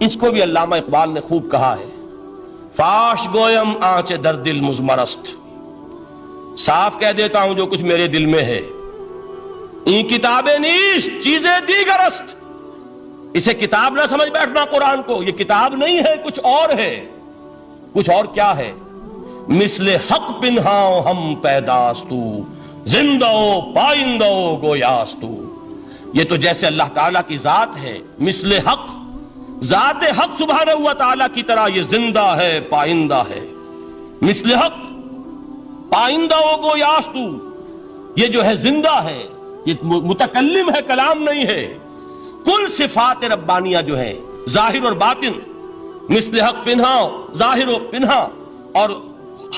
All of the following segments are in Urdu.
اس کو بھی علامہ اقبال نے خوب کہا ہے، فاش گویم آنچ در دل مزمرست، صاف کہہ دیتا ہوں جو کچھ میرے دل میں ہے، این کتابیں نیست چیزیں دیگر است، اسے کتاب نہ سمجھ بیٹھنا قرآن کو، یہ کتاب نہیں ہے، کچھ اور ہے۔ کچھ اور کیا ہے؟ مثل حق پنہاؤ ہم پیداستو، زندہ پائندہ گویاستو، یہ تو جیسے اللہ تعالیٰ کی ذات ہے، مثل حق، ذات حق سبحانہ و تعالیٰ کی طرح یہ زندہ ہے، پائندہ ہے، مثل حق پائندہ گویاستو، یہ جو ہے زندہ ہے، یہ متکلم ہے، کلام نہیں ہے۔ کل صفات ربانیہ جو ہے ظاہر اور باطن، مثل حق پنہا، ظاہر و پنہا، اور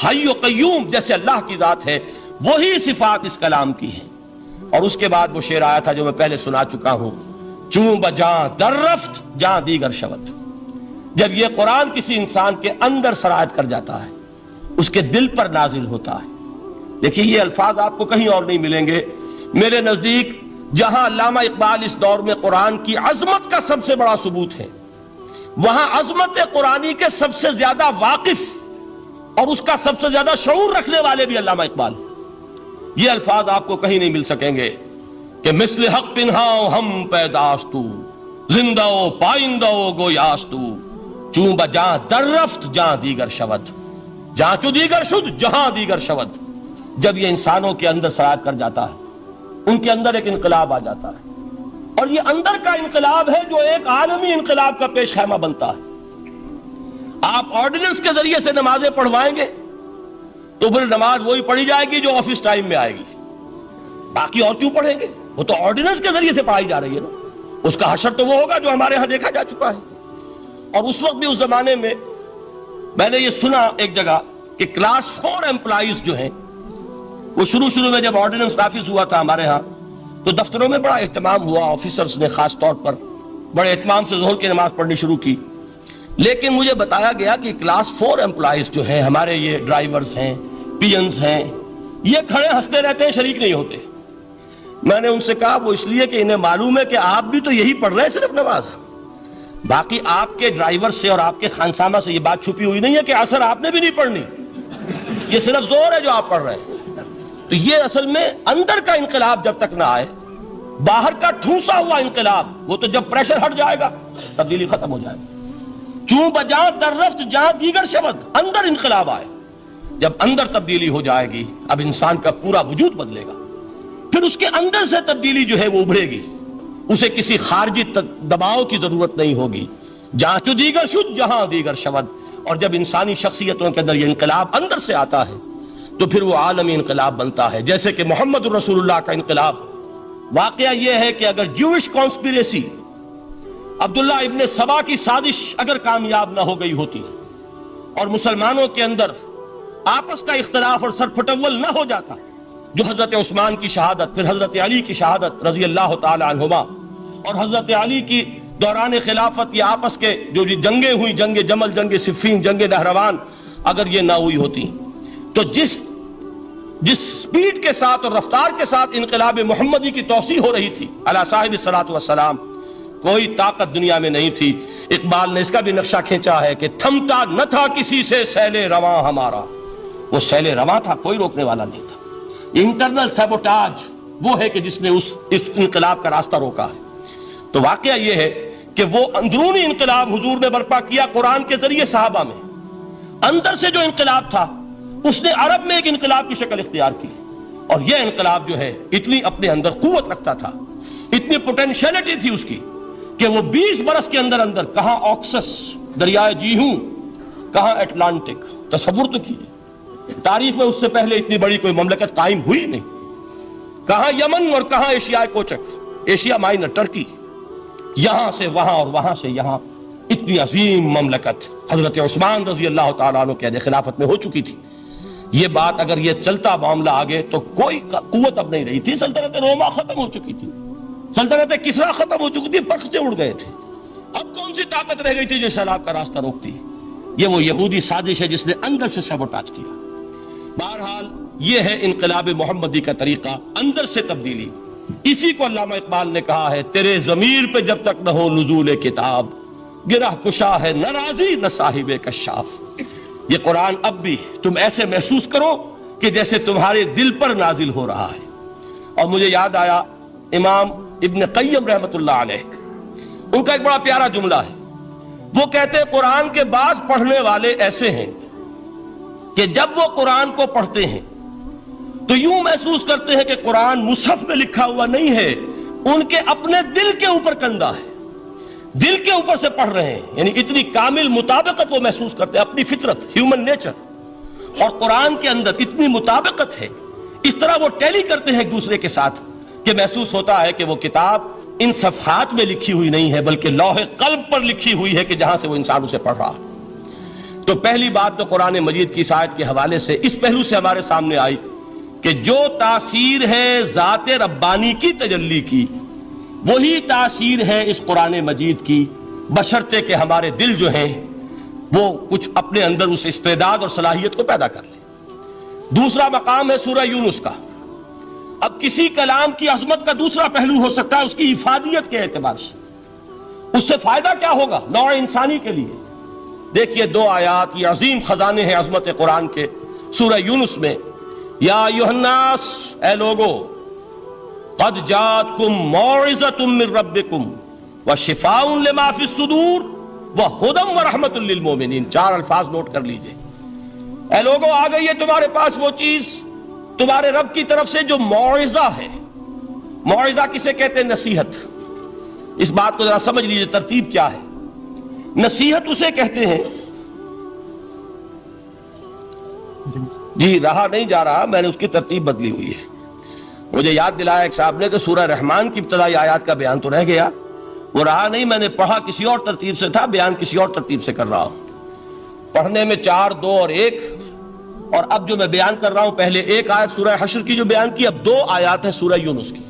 حی و قیوم جیسے اللہ کی ذات ہے، وہی صفات اس کلام کی ہیں۔ اور اس کے بعد وہ شعر آیا تھا جو میں پہلے سنا چکا ہوں، چوں بجاں در رفت جاں دیگر شود، جب یہ قرآن کسی انسان کے اندر سرایت کر جاتا ہے، اس کے دل پر نازل ہوتا ہے۔ دیکھیے یہ الفاظ آپ کو کہیں اور نہیں ملیں گے۔ میرے نزدیک جہاں علامہ اقبال اس دور میں قرآن کی عظمت کا سب سے بڑا ثبوت ہے، وہاں عظمت قرآنی کے سب سے زیادہ واقف اور اس کا سب سے زیادہ شعور رکھنے والے بھی علامہ اقبال۔ یہ الفاظ آپ کو کہیں نہیں مل سکیں گے کہ مثل حق پنہاؤ ہم پیداستو، زندہ پائندہ گویاستو، چوں بجاں در رفت جاں دیگر شود، جاں چو دیگر شد جہاں دیگر شود۔ جب یہ انسانوں کے اندر سرایت کر جاتا ہے، ان کے اندر ایک انقلاب آ جاتا ہے، اور یہ اندر کا انقلاب ہے جو ایک عالمی انقلاب کا پیش خیمہ بنتا ہے۔ آپ آرڈیننس کے ذریعے سے نمازیں پڑھوائیں گے تو پھر نماز وہی پڑھی جائے گی جو آفس ٹائم میں آئے گی، باقی اور کیوں پڑھیں گے؟ وہ تو آرڈیننس کے ذریعے سے پڑھائی جا رہی ہے نا۔ اس کا حشر تو وہ ہوگا جو ہمارے ہاں دیکھا جا چکا ہے۔ اور اس وقت بھی، اس زمانے میں نے یہ سنا ایک جگہ کہ کلاس 4 امپلائیز جو ہیں، وہ شروع میں جب آرڈیننس نافذ ہوا تھا ہمارے ہاں تو دفتروں میں بڑا اہتمام ہوا، آفیسرز نے خاص طور پر بڑے اہتمام سے ظہر کی نماز پڑھنی شروع کی۔ لیکن مجھے بتایا گیا کہ کلاس 4 امپلائیز جو ہیں ہمارے، یہ ڈرائیورز ہیں، پی-انز ہیں، یہ کھڑے ہنستے رہتے ہیں، شریک نہیں ہوتے۔ میں نے ان سے کہا وہ اس لیے کہ انہیں معلوم ہے کہ آپ بھی تو یہی پڑھ رہے ہیں صرف نماز، باقی آپ کے ڈرائیور سے اور آپ کے خانسامہ سے یہ بات چھپی ہوئی نہیں ہے کہ عصر آپ نے بھی نہیں پڑھنی، یہ صرف زور ہے جو آپ پڑھ رہے ہیں۔ تو یہ اصل میں اندر کا انقلاب جب تک نہ آئے، باہر کا ٹھوسا ہوا انقلاب، وہ تو جب پریشر ہٹ جائے گا تبدیلی ختم ہو جائے گا۔ چوں بجاں در رفت جاں دیگر شود، اندر انقلاب آئے، جب اندر تبدیلی ہو جائے گی اب انسان کا پورا وجود بدلے گا، پھر اس کے اندر سے تبدیلی جو ہے وہ ابھرے گی، اسے کسی خارجی دباؤ کی ضرورت نہیں ہوگی۔ جاں چو دیگر شد جہاں دیگر شود، اور جب انسانی شخصیتوں کے اندر یہ انقلاب اندر سے آتا ہے تو پھر وہ عالمی انقلاب بنتا ہے، جیسے کہ محمد رسول اللہ کا انقلاب۔ واقعہ یہ ہے کہ اگر جوش کانسپیریسی، عبداللہ ابن سبا کی سازش اگر کامیاب نہ ہو گئی ہوتی اور مسلمانوں کے اندر آپس کا اختلاف اور سرپھٹول نہ ہو جاتا، جو حضرت عثمان کی شہادت، پھر حضرت علی کی شہادت رضی اللہ تعالی عنہما، اور حضرت علی کی دوران خلافت یہ آپس کے جو جنگیں ہوئی، جنگ جمل، جنگ صفین، جنگ نہروان، اگر یہ نہ ہوئی ہوتی تو جس سپیڈ کے ساتھ اور رفتار کے ساتھ انقلاب محمدی کی توسیع ہو رہی تھی علی صاحب الصلاۃ والسلام، کوئی طاقت دنیا میں نہیں تھی۔ اقبال نے اس کا بھی نقشہ کھینچا ہے کہ تھمتا نہ تھا کسی سے سیل رواں ہمارا، وہ سیل رواں تھا، کوئی روکنے والا نہیں تھا۔ انٹرنل سیبوٹاج وہ ہے کہ جس نے اس انقلاب کا راستہ روکا ہے۔ تو واقعہ یہ ہے کہ وہ اندرونی انقلاب حضور نے برپا کیا قرآن کے ذریعے صحابہ میں، اندر سے جو انقلاب تھا اس نے عرب میں ایک انقلاب کی شکل اختیار کی، اور یہ انقلاب جو ہے اتنی اپنے اندر قوت رکھتا تھا، اتنی پوٹینشیلٹی تھی اس کی کہ وہ 20 برس کے اندر کہاں آکسس دریائے جیہوں، کہاں اٹلانٹک، تصور تو کیے، تاریخ میں اس سے پہلے اتنی بڑی کوئی مملکت قائم ہوئی نہیں، کہاں یمن اور کہاں ایشیائے کوچک، ایشیا مائنر، ٹرکی، یہاں سے وہاں اور وہاں سے یہاں، اتنی عظیم مملکت حضرت عثمان رضی اللہ تعالیٰ عنہ کے خلافت میں ہو چکی تھی۔ یہ بات اگر یہ چلتا معاملہ آگے تو کوئی قوت اب نہیں رہی تھی، سلطنت روما ختم ہو چکی تھی، سلطنت کسرا ختم ہو چکی تھی، پرختے اڑ گئے تھے، اب کون سی طاقت رہ گئی تھی جو سیلاب کا راستہ روکتی؟ یہ وہ یہودی سازش ہے جس نے اندر سے سیبوٹاج کیا۔ بہرحال یہ ہے انقلاب محمدی کا طریقہ، اندر سے تبدیلی۔ اسی کو علامہ اقبال نے کہا ہے، تیرے ضمیر پہ جب تک نہ ہو نزول کتاب، گرہ کشا ہے نہ رازی نہ صاحب کشاف. یہ قرآن اب بھی تم ایسے محسوس کرو کہ جیسے تمہارے دل پر نازل ہو رہا ہے. اور مجھے یاد آیا امام ابن قیم رحمت اللہ علیہ، ان کا ایک بڑا پیارا جملہ ہے. وہ کہتے ہیں قرآن کے بعض پڑھنے والے ایسے ہیں کہ جب وہ قرآن کو پڑھتے ہیں تو یوں محسوس کرتے ہیں کہ قرآن مصحف میں لکھا ہوا نہیں ہے، ان کے اپنے دل کے اوپر کندہ ہے، دل کے اوپر سے پڑھ رہے ہیں. یعنی اتنی کامل مطابقت وہ محسوس کرتے ہیں، اپنی فطرت، ہیومن نیچر اور قرآن کے اندر اتنی مطابقت ہے. اس طرح وہ ٹیلی کرتے ہیں ایک دوسرے کے ساتھ کہ محسوس ہوتا ہے کہ وہ کتاب ان صفحات میں لکھی ہوئی نہیں ہے بلکہ لوح قلب پر لکھی ہوئی ہے کہ جہاں سے وہ انسان اسے پڑھ رہا. تو پہلی بات تو قرآن مجید کی اس آیت کے حوالے سے اس پہلو سے ہمارے سامنے آئی کہ جو تاثیر ہے ذات ربانی کی تجلی کی، وہی تاثیر ہے اس قرآن مجید کی، بشرطے کہ ہمارے دل جو ہیں وہ کچھ اپنے اندر اس استعداد اور صلاحیت کو پیدا کر لیں. دوسرا مقام ہے سورہ یونس کا. اب کسی کلام کی عظمت کا دوسرا پہلو ہو سکتا ہے اس کی افادیت کے اعتبار سے، اس سے فائدہ کیا ہوگا نوع انسانی کے لیے. دیکھیے دو آیات، یہ عظیم خزانے ہیں عظمت قرآن کے. سورہ یونس میں یا ایھا الناس، اے لوگو، قد جاءتکم موعظۃ من ربکم وشفاء لما فی الصدور وہدی ورحمۃ للمؤمنین. 4 الفاظ نوٹ کر لیجئے. اے لوگو، آ گئی ہے تمہارے پاس وہ چیز تمہارے رب کی طرف سے جو موعظہ ہے. موعظہ کسے کہتے ہیں؟ نصیحت. اس بات کو ذرا سمجھ لیجئے ترتیب کیا ہے. نصیحت اسے کہتے ہیں، جی رہا نہیں جا رہا، میں نے اس کی ترتیب بدلی ہوئی ہے. مجھے یاد دلایا ایک صاحب نے کہ سورہ رحمان کی ابتدائی آیات کا بیان تو رہ گیا، وہ رہا نہیں، میں نے پڑھا کسی اور ترتیب سے تھا، بیان کسی اور ترتیب سے کر رہا ہوں. پڑھنے میں 4 2 اور 1، اور اب جو میں بیان کر رہا ہوں پہلے ایک آیت سورہ حشر کی جو بیان کی، اب 2 آیات ہیں سورہ یونس کی.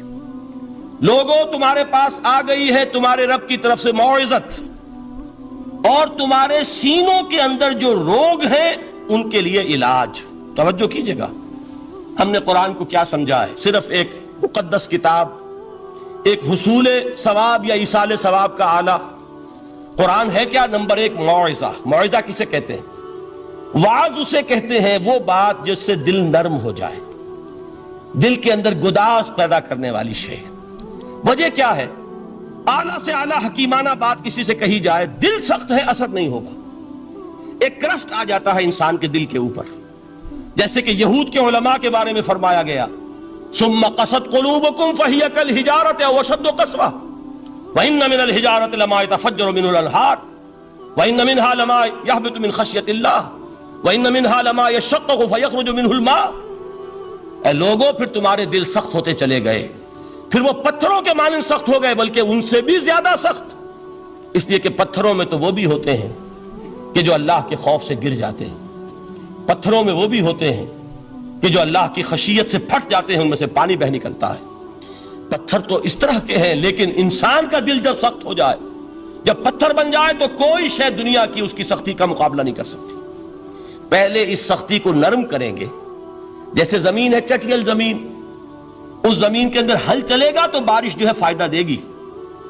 لوگوں، تمہارے پاس آ گئی ہے تمہارے رب کی طرف سے موعظت، اور تمہارے سینوں کے اندر جو روگ ہیں ان کے لیے علاج. توجہ کیجئے گا، ہم نے قرآن کو کیا سمجھا ہے؟ صرف ایک مقدس کتاب، ایک حصول ثواب یا ایصال ثواب کا آلہ. قرآن ہے کیا؟ نمبر 1 موعظہ. موعظہ کسے کہتے ہیں؟ وعظ اسے کہتے ہیں وہ بات جس سے دل نرم ہو جائے، دل کے اندر گداز پیدا کرنے والی شے. وجہ کیا ہے؟ اعلیٰ سے اعلیٰ حکیمانہ بات کسی سے کہی جائے، دل سخت ہے، اثر نہیں ہوگا. ایک کرسٹ آ جاتا ہے انسان کے دل کے اوپر، جیسے کہ یہود کے علماء کے بارے میں فرمایا گیا ثم قست قلوبکم فہی کالحجارۃ او اشد قسوۃ وان من الحجارۃ لما يتفجر منه الانہار وان منها لما يهبط من خشیۃ اللہ وان منها لما يشقق فيخرج منه الماء. اے لوگوں، پھر تمہارے دل سخت ہوتے چلے گئے، پھر وہ پتھروں کے مانند سخت ہو گئے، بلکہ ان سے بھی زیادہ سخت، اس لیے کہ پتھروں میں تو وہ بھی ہوتے ہیں کہ جو اللہ کے خوف سے گر جاتے ہیں، پتھروں میں وہ بھی ہوتے ہیں کہ جو اللہ کی خشیت سے پھٹ جاتے ہیں، ان میں سے پانی بہ نکلتا ہے. پتھر تو اس طرح کے ہیں، لیکن انسان کا دل جب سخت ہو جائے، جب پتھر بن جائے، تو کوئی شے دنیا کی اس کی سختی کا مقابلہ نہیں کر سکتی. پہلے اس سختی کو نرم کریں گے، جیسے زمین ہے چٹیل زمین، اس زمین کے اندر ہل چلے گا تو بارش جو ہے فائدہ دے گی.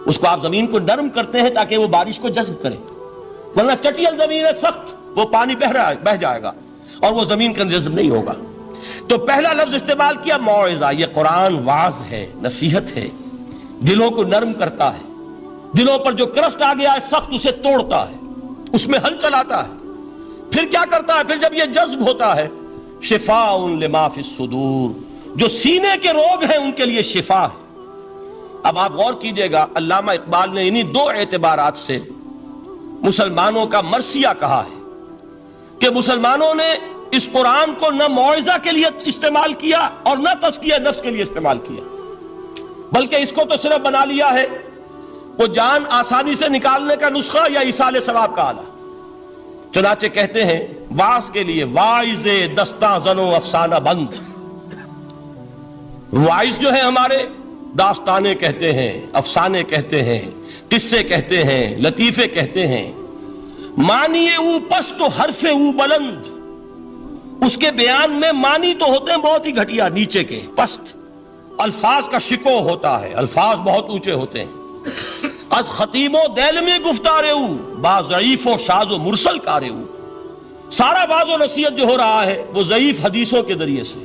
اس کو آپ زمین کو نرم کرتے ہیں تاکہ وہ بارش کو جذب کرے، ورنہ چٹیل زمین ہے سخت، وہ پانی بہ جائے گا اور وہ زمین کے اندر جذب نہیں ہوگا. تو پہلا لفظ استعمال کیا موعظہ. یہ قرآن واعظ ہے، نصیحت ہے، دلوں کو نرم کرتا ہے. دلوں پر جو کرسٹ آ گیا ہے سخت، اسے توڑتا ہے، اس میں ہل چلاتا ہے. پھر کیا کرتا ہے؟ پھر جب یہ جذب ہوتا ہے، شفاء لما فی الصدور، جو سینے کے روگ ہیں ان کے لیے شفا ہے. اب آپ غور کیجئے گا، علامہ اقبال نے انہی 2 اعتبارات سے مسلمانوں کا مرثیہ کہا ہے کہ مسلمانوں نے اس قرآن کو نہ موعظہ کے لیے استعمال کیا اور نہ تزکیہ نفس کے لیے استعمال کیا، بلکہ اس کو تو صرف بنا لیا ہے وہ جان آسانی سے نکالنے کا نسخہ یا ایصال ثواب کا آلہ. چنانچہ کہتے ہیں واعظ کے لیے واعظ دستاں زنو افسانہ بند. واعظ جو ہے ہمارے داستانے کہتے ہیں، افسانے کہتے ہیں، قصے کہتے ہیں، لطیفے کہتے ہیں. معنی او پست و حرف او بلند، اس کے بیان میں معنی تو ہوتے ہیں بہت ہی گھٹیا، نیچے کے، پست. الفاظ کا شکو ہوتا ہے، الفاظ بہت اونچے ہوتے ہیں. از خطیب و دیلمی گفتارے ہو با ضعیف و شاذ و مرسل کارے ہو. سارا باز و نصیحت جو ہو رہا ہے وہ ضعیف حدیثوں کے ذریعے سے،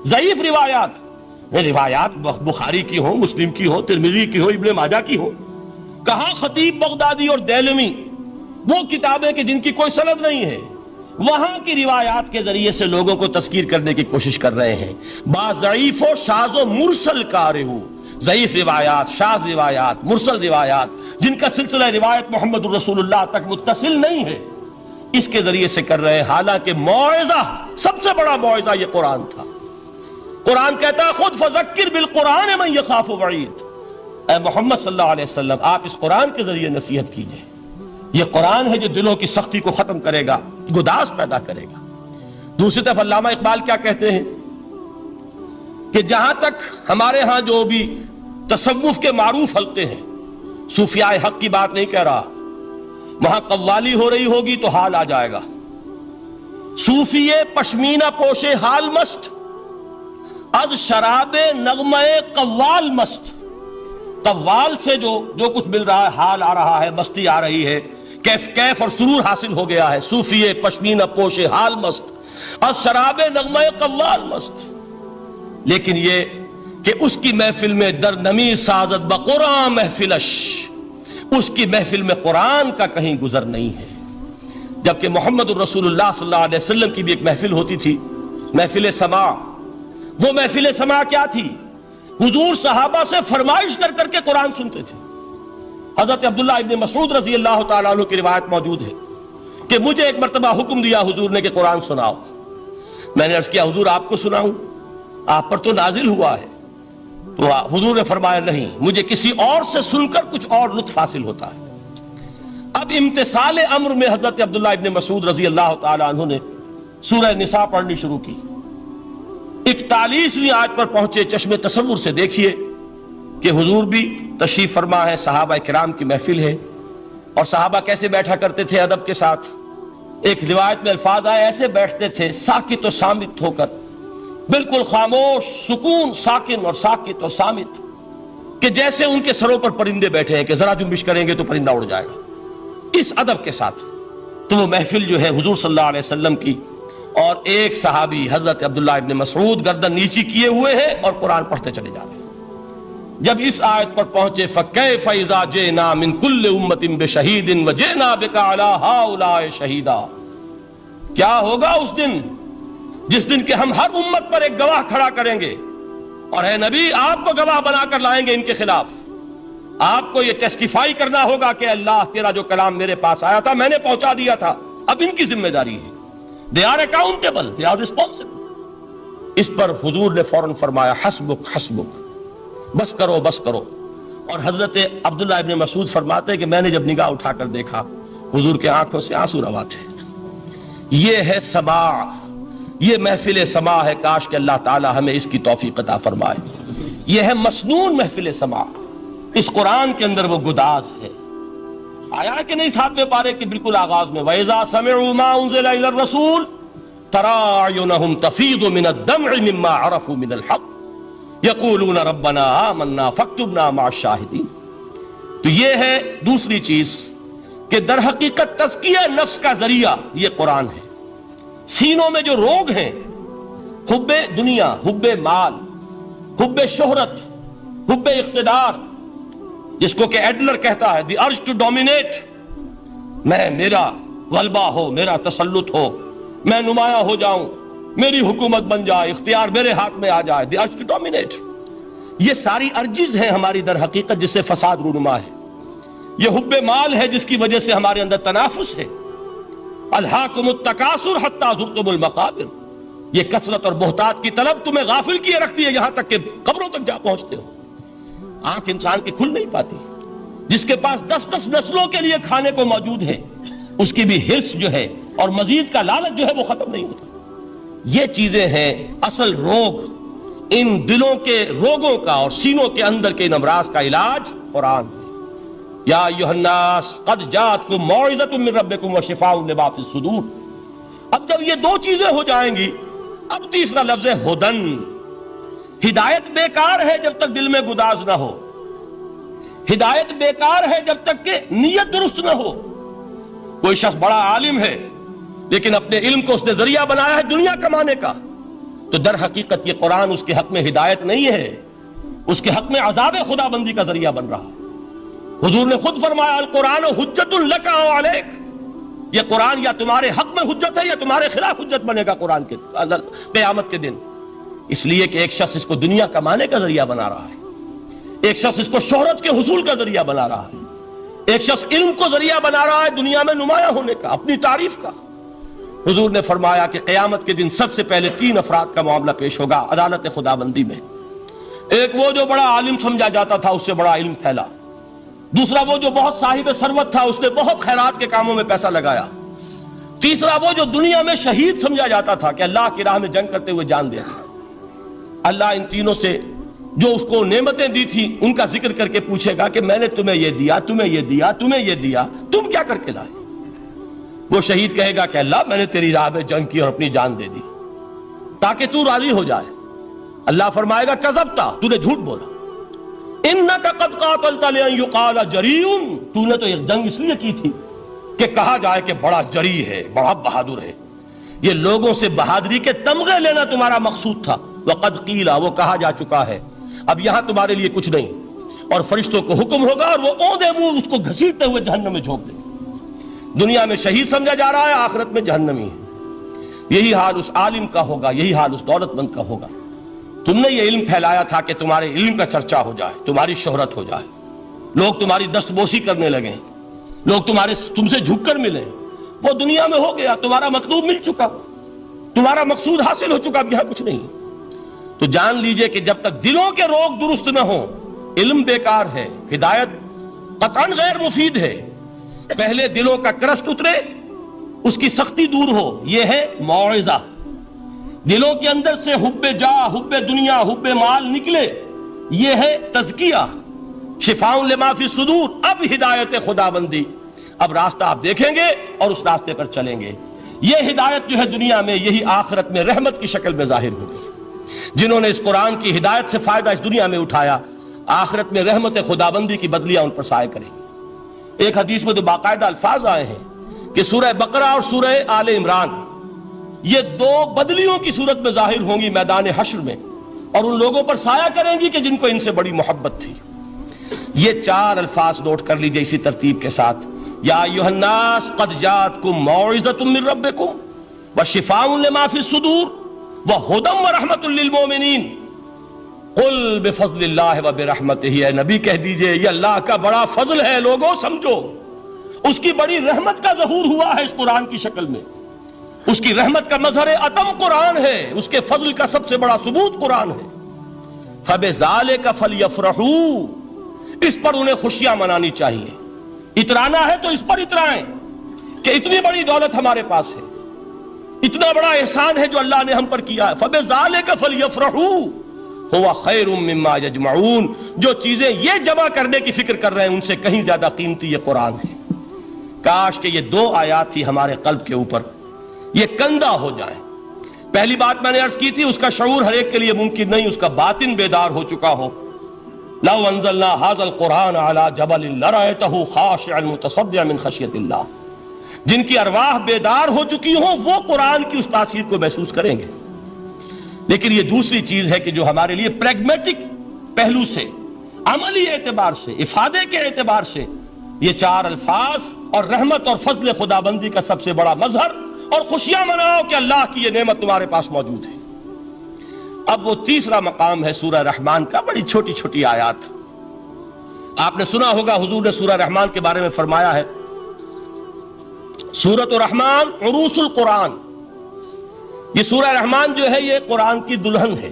ضعیف روایات بخاری کی ہو، مسلم کی ہو، ترمذی کی ہو، ابن ماجہ کی ہو. کہاں خطیب بغدادی اور دیلمی وہ کتابیں کہ جن کی کوئی سند نہیں ہے، وہاں کی روایات کے ذریعے سے لوگوں کو تذکیر کرنے کی کوشش کر رہے ہیں. با ضعیف و شاذ و مرسل کارے ہو، ضعیف روایات، شاذ روایات، مرسل روایات جن کا سلسلہ روایت محمد الرسول اللہ تک متصل نہیں ہے، اس کے ذریعے سے کر رہے ہیں. حالانکہ موعظہ، سب سے بڑا موعظہ یہ قرآن تھا. قرآن کہتا ہے خود فذکر بالقرآن من یخاف وعید. اے محمد صلی اللہ علیہ وسلم آپ اس قرآن کے ذریعے نصیحت کیجئے. یہ قرآن ہے جو دلوں کی سختی کو ختم کرے گا، گداز پیدا کرے گا. دوسری طرف علامہ اقبال کیا کہتے ہیں کہ جہاں تک ہمارے ہاں جو بھی تصوف کے معروف حلقے ہیں، صوفیاء حق کی بات نہیں کہہ رہا، وہاں قوالی ہو رہی ہوگی تو حال آ جائے گا. صوفی پشمینہ پوش حال مست، از شراب نغمہ قوال مست. قوال سے جو کچھ مل رہا ہے، حال آ رہا ہے، مستی آ رہی ہے، کیف اور سرور حاصل ہو گیا ہے. صوفی پشمینہ پوش حال مست، از شراب نغمہ قوال مست. لیکن یہ کہ اس کی محفل میں در نمی سازت بقرآن محفلش، اس کی محفل میں قرآن کا کہیں گزر نہیں ہے. جبکہ محمد الرسول اللہ صلی اللہ علیہ وسلم کی بھی ایک محفل ہوتی تھی، محفل سماع. وہ محفل سماع کیا تھی؟ حضور صحابہ سے فرمائش کر کر کے قرآن سنتے تھے. حضرت عبداللہ ابن مسعود رضی اللہ تعالیٰ عنہ کی روایت موجود ہے کہ مجھے ایک مرتبہ حکم دیا حضور نے کہ قرآن سناؤ. میں نے عرض کیا حضور آپ کو سناؤں؟ آپ پر تو نازل ہوا ہے. تو حضور نے فرمایا نہیں، مجھے کسی اور سے سن کر کچھ اور لطف حاصل ہوتا ہے. اب امتثال امر میں حضرت عبداللہ ابن مسعود رضی اللہ تعالیٰ عنہ نے سورہ نساء پڑھنی شروع کی. 41ویں آیت پر پہنچے. چشم تصور سے دیکھیے کہ حضور بھی تشریف فرما ہے، صحابہ کرام کی محفل ہے، اور صحابہ کیسے بیٹھا کرتے تھے ادب کے ساتھ. ایک روایت میں الفاظ آئے ایسے بیٹھتے تھے ساکت و صامت ہو کر، بالکل خاموش، سکون، ساکن اور ساکت اور صامت، کہ جیسے ان کے سروں پر پرندے بیٹھے ہیں کہ ذرا جنبش کریں گے تو پرندہ اڑ جائے گا. اس ادب کے ساتھ تو وہ محفل جو ہے حضور صلی اللہ علیہ وسلم کی، اور ایک صحابی حضرت عبداللہ ابن مسعود گردن نیچی کیے ہوئے ہیں اور قرآن پڑھتے چلے جا رہے ہیں. جب اس آیت پر پہنچے فَكَيْفَ إِذَا جِئْنَا مِن كُلِّ أُمَّةٍ بِشَهِيدٍ وَجِئْنَا بِكَ عَلَى هَؤُلَاءِ شَهِيدًا، کیا ہوگا اس دن جس دن کہ ہم ہر امت پر ایک گواہ کھڑا کریں گے، اور اے نبی آپ کو گواہ بنا کر لائیں گے ان کے خلاف. آپ کو یہ ٹیسٹیفائی کرنا ہوگا کہ اللہ تیرا جو کلام میرے پاس آیا تھا میں نے پہنچا دیا تھا، اب ان کی ذمہ داری ہے. They are accountable, they are responsible. اس پر حضور نے فوراً فرمایا حسبک حسبک، بس کرو بس کرو. اور حضرت عبداللہ ابن مسعود فرماتے کہ میں نے جب نگاہ اٹھا کر دیکھا حضور کے آنکھوں سے آنسو روا تھے. یہ ہے سماع، یہ محفل سماع ہے. کاش کہ اللہ تعالی ہمیں اس کی توفیق عطا فرمائے. یہ ہے مسنون محفل سماع. اس قرآن کے اندر وہ گداز ہے. آیا کہ نہیں 7ویں پارے کے بالکل آغاز میں وَإِذَا سَمِعُوا مَا أُنزِلَ إِلَى الرَّسُولِ تَرَىٰ أَعْيُنَهُمْ تَفِيضُ مِنَ الدَّمْعِ مِمَّا عَرَفُوا مِنَ الْحَقِّ يَقُولُونَ رَبَّنَا آمَنَّا فَاكْتُبْنَا مَعَ الشَّاهِدِينَ. تو یہ ہے دوسری چیز کہ در حقیقت تزکیہ نفس کا ذریعہ یہ قرآن ہے. سینوں میں جو روگ ہیں، حب دنیا، حب مال، حب شہرت، حب اقتدار، جس کو کہ ایڈلر کہتا ہے دی ارج ٹو ڈومینیٹ، میرا غلبہ ہو، میرا تسلط ہو، میں نمایاں ہو جاؤں، میری حکومت بن جائے، اختیار میرے ہاتھ میں آ جائے، دی ارج ٹو ڈومینیٹ. یہ ساری ارجز ہیں ہماری در حقیقت جس سے فساد رونما ہے. یہ حب مال ہے جس کی وجہ سے ہمارے اندر تنافس ہے. الہاکم التکاثر حتی زرتم المقابر. یہ کثرت اور بہتات کی طلب تمہیں غافل کیے رکھتی ہے یہاں تک کہ قبروں تک جا پہنچتے ہو. آنکھ انسان کی کھل نہیں پاتی. جس کے پاس 10 نسلوں کے لیے کھانے کو موجود ہے اس کی بھی حرص جو ہے اور مزید کا لالچ جو ہے وہ ختم نہیں ہوتا. یہ چیزیں ہیں اصل روگ. ان دلوں کے روگوں کا اور سینوں کے اندر کے ان امراض کا علاج قرآن. یا ایھا الناس قد جاءتکم موعظۃ من ربکم وشفاء لما فی الصدور. اب جب یہ دو چیزیں ہو جائیں گی اب تیسرا لفظ ہے ہدن. ہدایت بیکار ہے جب تک دل میں گداز نہ ہو. ہدایت بیکار ہے جب تک کہ نیت درست نہ ہو. کوئی شخص بڑا عالم ہے لیکن اپنے علم کو اس نے ذریعہ بنایا ہے دنیا کمانے کا، تو در حقیقت یہ قرآن اس کے حق میں ہدایت نہیں ہے، اس کے حق میں عذاب خدا بندی کا ذریعہ بن رہا ہے. حضور نے خود فرمایا القرآن حجت لک او علیک، یہ قرآن یا تمہارے حق میں حجت ہے یا تمہارے خلاف حجت بنے گا قرآن کے قیامت کے دن. اس لیے کہ ایک شخص اس کو دنیا کمانے کا ذریعہ بنا رہا ہے، ایک شخص اس کو شہرت کے حصول کا ذریعہ بنا رہا ہے، ایک شخص علم کو ذریعہ بنا رہا ہے دنیا میں نمایاں ہونے کا، اپنی تعریف کا. حضور نے فرمایا کہ قیامت کے دن سب سے پہلے 3 افراد کا معاملہ پیش ہوگا عدالت خداوندی میں. ایک وہ جو بڑا عالم سمجھا جاتا تھا، اس سے بڑا علم پھیلا. دوسرا وہ جو بہت صاحب ثروت تھا، اس نے بہت خیرات کے کاموں میں پیسہ لگایا. تیسرا وہ جو دنیا میں شہید سمجھا جاتا تھا کہ اللہ کی راہ میں جنگ کرتے ہوئے جان دے دیا. اللہ ان تینوں سے جو اس کو نعمتیں دی تھی ان کا ذکر کر کے پوچھے گا کہ میں نے تمہیں یہ دیا، تمہیں یہ دیا، تمہیں یہ دیا، تم کیا کر کے لائے؟ وہ شہید کہے گا کہ اللہ میں نے تیری راہ میں جنگ کی اور اپنی جان دے دی تاکہ تو راضی ہو جائے. اللہ فرمائے گا کذبتا، تو نے جھوٹ بولا. انک قد قاتلت لان یقال جریء، تو نے تو یہ جنگ اس لیے کی تھی کہ کہا جائے کہ بڑا جری ہے، بڑا بہادر ہے. یہ لوگوں سے بہادری کے تمغے لینا تمہارا مقصود تھا. وقد قیل، وہ کہا جا چکا ہے، اب یہاں تمہارے لیے کچھ نہیں. اور فرشتوں کو حکم ہوگا اور وہ اوندے منہ اس کو گھسیٹتے ہوئے جہنم میں جھونک دیں گے. دنیا میں شہید سمجھا جا رہا ہے، آخرت میں جہنمی ہے. یہی حال اس عالم کا ہوگا، یہی حال اس دولت مند کا ہوگا. تم نے یہ علم پھیلایا تھا کہ تمہارے علم کا چرچا ہو جائے، تمہاری شہرت ہو جائے، لوگ تمہاری دست بوسی کرنے لگیں، لوگ تم سے جھک کر ملیں. وہ دنیا میں ہو گیا، تمہارا مطلوب مل چکا، تمہارا مقصود حاصل ہو چکا، اب یہاں کچھ نہیں. تو جان لیجئے کہ جب تک دلوں کے روگ درست نہ ہوں، علم بیکار ہے، ہدایت قطعاً غیر مفید ہے. پہلے دلوں کا کرسٹ اترے، اس کی سختی دور ہو، یہ ہے موعظہ. دلوں کے اندر سے حب جاہ، حب دنیا، حب مال نکلے، یہ ہے تزکیہ. شفاء لما فی الصدور، اب ہدایت خداوندی، اب راستہ آپ دیکھیں گے اور اس راستے پر چلیں گے. یہ ہدایت جو ہے دنیا میں، یہی آخرت میں رحمت کی شکل میں ظاہر ہوگی. جنہوں نے اس قرآن کی ہدایت سے فائدہ اس دنیا میں اٹھایا، آخرت میں رحمت خداوندی کی بدلیاں ان پر سایہ کریں گی. ایک حدیث میں تو باقاعدہ الفاظ آئے ہیں کہ سورہ بقرہ اور سورہ آل عمران یہ 2 بدلیوں کی صورت میں ظاہر ہوں گی میدان حشر میں، اور ان لوگوں پر سایہ کریں گی کہ جن کو ان سے بڑی محبت تھی. یہ 4 الفاظ نوٹ کر لیجئے اسی ترتیب کے ساتھ. یا ایھا الناس قد جاءتکم موعظۃ من ربکم وشفاء لما فی الصدور وہدی ورحمۃ للمؤمنین قل بفضل اللہ وبرحمتہ. اے نبی کہہ دیجئے یہ اللہ کا بڑا فضل ہے، لوگوں سمجھو. اس کی بڑی رحمت کا ظہور ہوا ہے اس قرآن کی شکل میں. اس کی رحمت کا مظہر اتم قرآن ہے، اس کے فضل کا سب سے بڑا ثبوت قرآن ہے. فبذالک فلیفرحوا، اس پر انہیں خوشیاں منانی چاہیے. اترانا ہے تو اس پر اترائیں کہ اتنی بڑی دولت ہمارے پاس ہے، اتنا بڑا احسان ہے جو اللہ نے ہم پر کیا ہے. فبذالک فلیفرحوا هو خیر مما یجمعون، جو چیزیں یہ جمع کرنے کی فکر کر رہے ہیں ان سے کہیں زیادہ قیمتی یہ قرآن ہے. کاش کہ یہ 2 آیات ہی ہمارے قلب کے اوپر یہ کندہ ہو جائے. پہلی بات میں نے عرض کی تھی، اس کا شعور ہر ایک کے لیے ممکن نہیں، اس کا باطن بیدار ہو چکا ہو. لو انزلنا هذا القرآن على جبل لرأيته خاشعا متصدعا من خشیۃ اللہ. جن کی ارواح بیدار ہو چکی ہوں وہ قرآن کی اس تاثیر کو محسوس کریں گے. لیکن یہ دوسری چیز ہے کہ جو ہمارے لیے پریگمیٹک پہلو سے، عملی اعتبار سے، افادے کے اعتبار سے یہ 4 الفاظ اور رحمت اور فضل خدابندی کا سب سے بڑا مظہر، اور خوشیاں مناؤ کہ اللہ کی یہ نعمت تمہارے پاس موجود ہے. اب وہ تیسرا مقام ہے سورہ رحمان کا، بڑی چھوٹی چھوٹی آیات. آپ نے سنا ہوگا حضور نے سورہ رحمان کے بارے میں فرمایا ہے سورۃ الرحمان عروس القرآن. یہ سورہ رحمان جو ہے یہ قرآن کی دلہن ہے.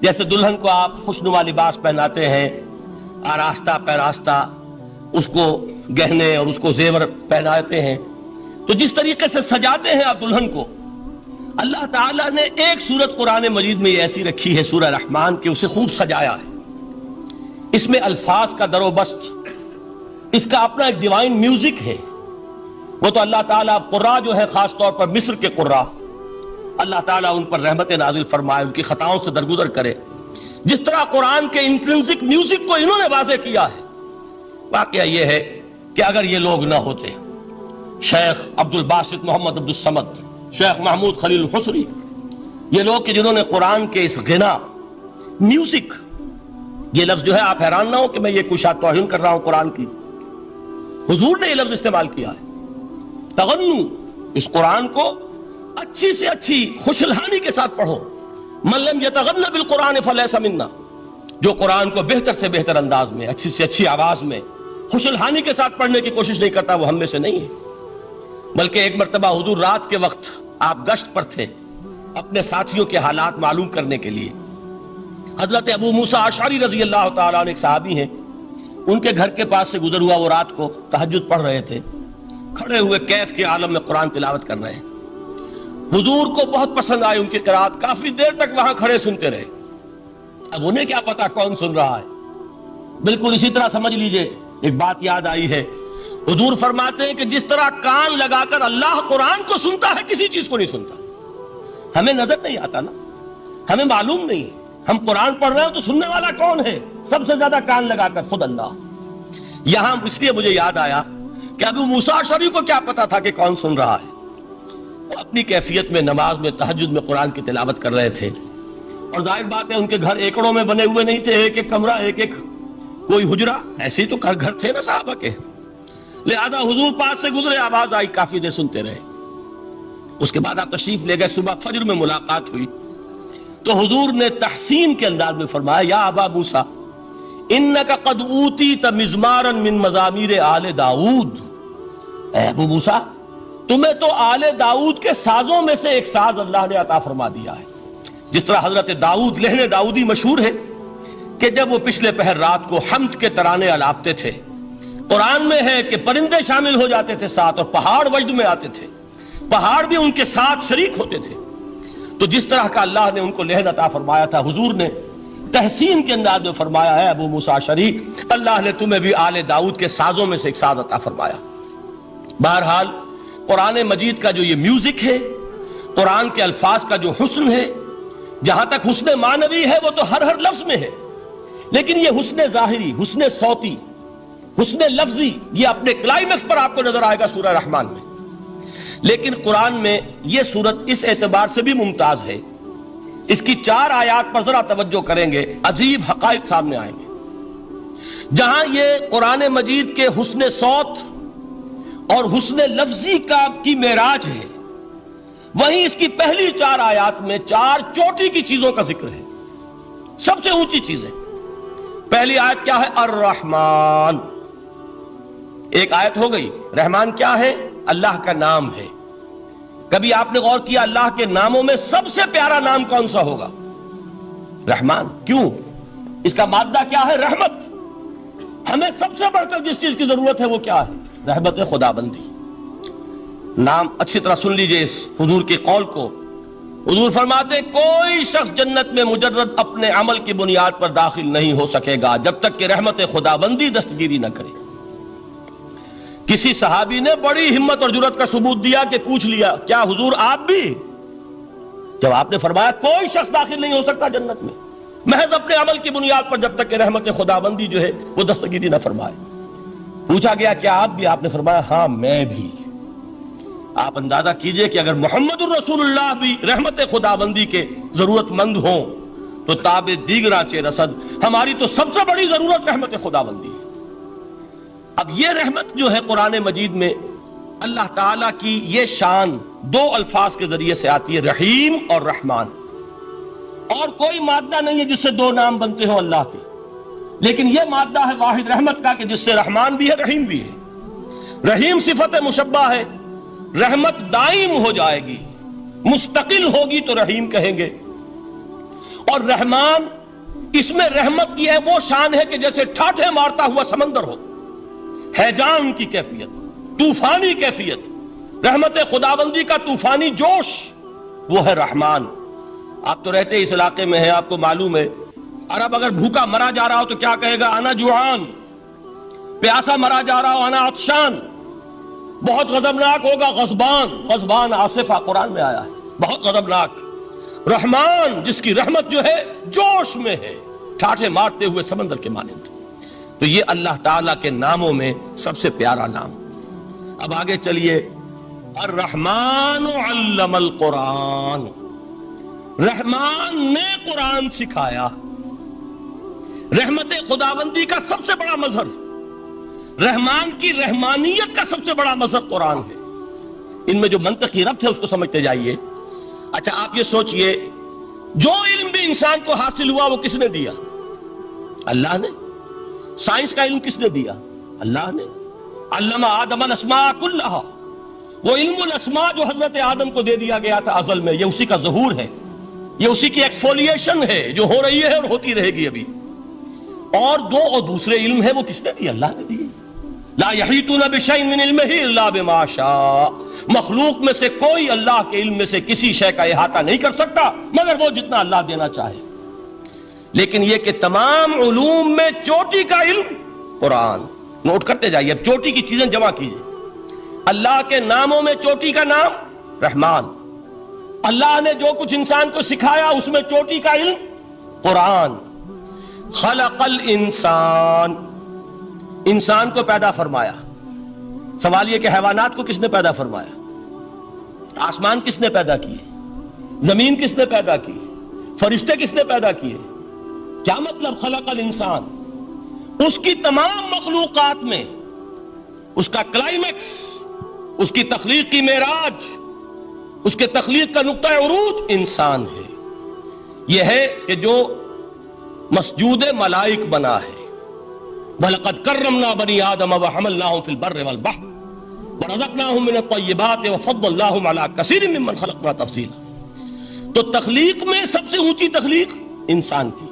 جیسے دلہن کو آپ خوشنما لباس پہناتے ہیں، آراستہ پیراستہ اس کو گہنے اور اس کو زیور پہناتے ہیں، تو جس طریقے سے سجاتے ہیں آپ دلہن کو، اللہ تعالیٰ نے ایک سورت قرآن مجید میں یہ ایسی رکھی ہے سورہ رحمان کہ اسے خوب سجایا ہے. اس میں الفاظ کا در و بست، اس کا اپنا ایک ڈیوائن میوزک ہے. وہ تو اللہ تعالیٰ قراء جو ہے، خاص طور پر مصر کے قراء، اللہ تعالیٰ ان پر رحمت نازل فرمائے، ان کی خطاؤں سے درگزر کرے. جس طرح قرآن کے انٹرنسک میوزک کو انہوں نے واضح کیا ہے، واقعہ یہ ہے کہ اگر یہ لوگ نہ ہوتے، شیخ عبد الباسط محمد عبد الصمد، شیخ محمود خلیل الحصری، یہ لوگ کہ جنہوں نے قرآن کے اس غنا، میوزک، یہ لفظ جو ہے آپ حیران نہ ہو کہ میں یہ کوئی شاید توہین کر رہا ہوں قرآن کی، حضور نے یہ لفظ استعمال کیا ہے، تغنو، اس قرآن کو اچھی سے اچھی خوشلہانی کے ساتھ پڑھو، من لم یتغن بالقرآن فلیس منا، جو قرآن کو بہتر سے بہتر انداز میں، اچھی سے اچھی آواز میں، خوشلہانی کے ساتھ پڑھنے کی کوشش نہیں کرتا وہ ہم میں سے نہیں ہے۔ بلکہ ایک مرتبہ حضور رات کے وقت آپ گشت پر تھے اپنے ساتھیوں کے حالات معلوم کرنے کے لیے، حضرت ابو موسیٰ اشعری رضی اللہ تعالیٰ عنہ ایک صحابی ہیں، ان کے گھر کے پاس سے گزر ہوا، وہ رات کو تہجد پڑھ رہے تھے، کھڑے ہوئے کیف کے عالم میں قرآن تلاوت کر رہے ہیں، حضور کو بہت پسند آئی ان کی قرات، کافی دیر تک وہاں کھڑے سنتے رہے۔ اب انہیں کیا پتا کون سن رہا ہے، بالکل اسی طرح سمجھ لیجئے ایک بات یاد آئی ہے، حضور فرماتے ہیں کہ جس طرح کان لگا کر اللہ قرآن کو سنتا ہے کسی چیز کو نہیں سنتا، ہمیں نظر نہیں آتا نا، ہمیں معلوم نہیں ہے، ہم قرآن پڑھ رہے ہیں تو سننے والا کون ہے؟ سب سے زیادہ کان لگا کر خود اللہ۔ یہاں اس لیے مجھے یاد آیا کہ ابو موسیٰ اشعری کو کیا پتا تھا کہ کون سن رہا ہے، وہ اپنی کیفیت میں نماز میں تہجد میں قرآن کی تلاوت کر رہے تھے، اور ظاہر بات ہے ان کے گھر ایکڑوں میں بنے ہوئے نہیں تھے، ایک ایک کمرہ، ایک ایک کوئی حجرہ، ایسے ہی تو گھر تھے نا صحابہ کے، لہذا حضور پاس سے گزرے، آواز آئی، کافی دیر سنتے رہے، اس کے بعد آپ تشریف لے گئے، صبح فجر میں ملاقات ہوئی تو حضور نے تحسین کے انداز میں فرمایا، یا ابا موسیٰ انک قد اوتیت مزمارا من مزامیر آل داؤد، اے ابو موسیٰ تمہیں تو آل داؤد کے سازوں میں سے ایک ساز اللہ نے عطا فرما دیا ہے۔ جس طرح حضرت داؤد، لہن داؤدی مشہور ہے کہ جب وہ پچھلے پہر رات کو حمد کے ترانے الاپتے تھے، قرآن میں ہے کہ پرندے شامل ہو جاتے تھے ساتھ، اور پہاڑ وجد میں آتے تھے، پہاڑ بھی ان کے ساتھ شریک ہوتے تھے، تو جس طرح کا اللہ نے ان کو لہن عطا فرمایا تھا، حضور نے تحسین کے انداز میں فرمایا ہے ابو موسیٰ اشعری، اللہ نے تمہیں بھی آل داؤد کے سازوں میں سے ایک ساز عطا فرمایا۔ بہرحال قرآن مجید کا جو یہ میوزک ہے، قرآن کے الفاظ کا جو حسن ہے، جہاں تک حسن معنوی ہے وہ تو ہر لفظ میں ہے، لیکن یہ حسن ظاہری، حسن صوتی، حسن لفظی، یہ اپنے کلائمیکس پر آپ کو نظر آئے گا سورہ رحمان میں۔ لیکن قرآن میں یہ سورت اس اعتبار سے بھی ممتاز ہے، اس کی 4 آیات پر ذرا توجہ کریں گے، عجیب حقائق سامنے آئیں گے۔ جہاں یہ قرآن مجید کے حسن صوت اور حسن لفظی کی معراج ہے، وہیں اس کی پہلی 4 آیات میں 4 چوٹی کی چیزوں کا ذکر ہے، سب سے اونچی چیزیں۔ پہلی آیت کیا ہے؟ الرحمن، ایک آیت ہو گئی۔ رحمان کیا ہے؟ اللہ کا نام ہے۔ کبھی آپ نے غور کیا اللہ کے ناموں میں سب سے پیارا نام کون سا ہوگا؟ رحمان۔ کیوں؟ اس کا مادہ کیا ہے؟ رحمت۔ ہمیں سب سے بڑھ کر جس چیز کی ضرورت ہے وہ کیا ہے؟ رحمت خدا بندی۔ نام اچھی طرح سن لیجئے اس حضور کے قول کو۔ حضور فرماتے کوئی شخص جنت میں مجرد اپنے عمل کی بنیاد پر داخل نہیں ہو سکے گا جب تک کہ رحمت خدا بندی دستگیری نہ کرے۔ کسی صحابی نے بڑی ہمت اور جرأت کا ثبوت دیا کہ پوچھ لیا کیا حضور آپ بھی؟ جب آپ نے فرمایا کوئی شخص داخل نہیں ہو سکتا جنت میں محض اپنے عمل کی بنیاد پر جب تک کہ رحمت خدا بندی جو ہے وہ دستگیری نہ فرمائے۔ پوچھا گیا کیا آپ بھی؟ آپ نے فرمایا ہاں میں بھی۔ آپ اندازہ کیجئے کہ اگر محمد الرسول اللہ بھی رحمت خدا بندی کے ضرورت مند ہوں تو تاب دیگراں چہ رسد، ہماری تو سب سے بڑی ضرورت رحمت خدا بندی ہے۔ اب یہ رحمت جو ہے قرآن مجید میں اللہ تعالیٰ کی یہ شان 2 الفاظ کے ذریعے سے آتی ہے، رحیم اور رحمان، اور کوئی مادہ نہیں ہے جس سے 2 نام بنتے ہوں اللہ کے، لیکن یہ مادہ ہے واحد رحمت کا کہ جس سے رحمان بھی ہے رحیم بھی ہے۔ رحیم صفت مشبہ ہے، رحمت دائم ہو جائے گی، مستقل ہوگی تو رحیم کہیں گے، اور رحمان اس میں رحمت کی ہے وہ شان ہے کہ جیسے ٹھاٹھے مارتا ہوا سمندر ہو، ہیجان کی کیفیت، طوفانی کیفیت، رحمت خداوندی کا طوفانی جوش، وہ ہے رحمان۔ آپ تو رہتے اس علاقے میں ہیں، آپ کو معلوم ہے عرب اگر بھوکا مرا جا رہا ہو تو کیا کہے گا؟ انا جوعان۔ پیاسا مرا جا رہا ہو انا عطشان۔ بہت غضبناک ہوگا غضبان، غضبان آصفہ قرآن میں آیا ہے، بہت غضبناک۔ رحمان جس کی رحمت جو ہے جوش میں ہے، ٹھاٹھے مارتے ہوئے سمندر کے مانند۔ تو یہ اللہ تعالیٰ کے ناموں میں سب سے پیارا نام. اب آگے چلیے. الرحمن علم القرآن، رحمان نے قرآن سکھایا. رحمت خداوندی کا سب سے بڑا مظہر، رحمان کی رحمانیت کا سب سے بڑا مظہر قرآن ہے. ان میں جو منطقی ربط ہے اس کو سمجھتے جائیے. اچھا آپ یہ سوچئے، جو علم بھی انسان کو حاصل ہوا وہ کس نے دیا؟ اللہ نے. سائنس کا علم کس نے دیا؟ اللہ نے. علم آدم الاسماء کلہا، وہ علم الاسماء جو حضرت آدم کو دے دیا گیا تھا ازل میں، یہ اسی کا ظہور ہے، یہ اسی کی ایکسفولیشن ہے جو ہو رہی ہے اور ہوتی رہے گی ابھی. اور دوسرے علم ہے وہ کس نے دی؟ اللہ نے دی. لا یحیطون بشیء من علمہ الا بما شاء، مخلوق میں سے کوئی اللہ کے علم میں سے کسی شے کا احاطہ نہیں کر سکتا مگر وہ جتنا اللہ دینا چاہے. لیکن یہ کہ تمام علوم میں چوٹی کا علم قرآن. نوٹ کرتے جائیے، اب چوٹی کی چیزیں جمع کیجئے. اللہ کے ناموں میں چوٹی کا نام رحمان. اللہ نے جو کچھ انسان کو سکھایا اس میں چوٹی کا علم قرآن. خلق الانسان، انسان کو پیدا فرمایا. سوال یہ کہ حیوانات کو کس نے پیدا فرمایا؟ آسمان کس نے پیدا کیے؟ زمین کس نے پیدا کی؟ فرشتے کس نے پیدا کیے؟ کیا مطلب خلق الانسان؟ اس کی تمام مخلوقات میں اس کا کلائمیکس، اس کی تخلیق کی معراج، اس کے تخلیق کا نقطہ عروج انسان ہے. یہ ہے کہ جو مسجود ملائک بنا ہے. وَلَقَدْ كَرَّمْنَا بَنِي آدَمَ وَحَمَلْنَاهُمْ فِي الْبَرِّ وَالْبَحْرِ وَرَزَقْنَاهُمْ مِنَ الطَّيِّبَاتِ وَفَضَّلْنَاهُمْ عَلَى كَثِيرٍ مِّمَّنْ خَلَقْنَا تَفْضِيلًا. تو تخلیق میں سب سے اونچی تخلیق انسان کی،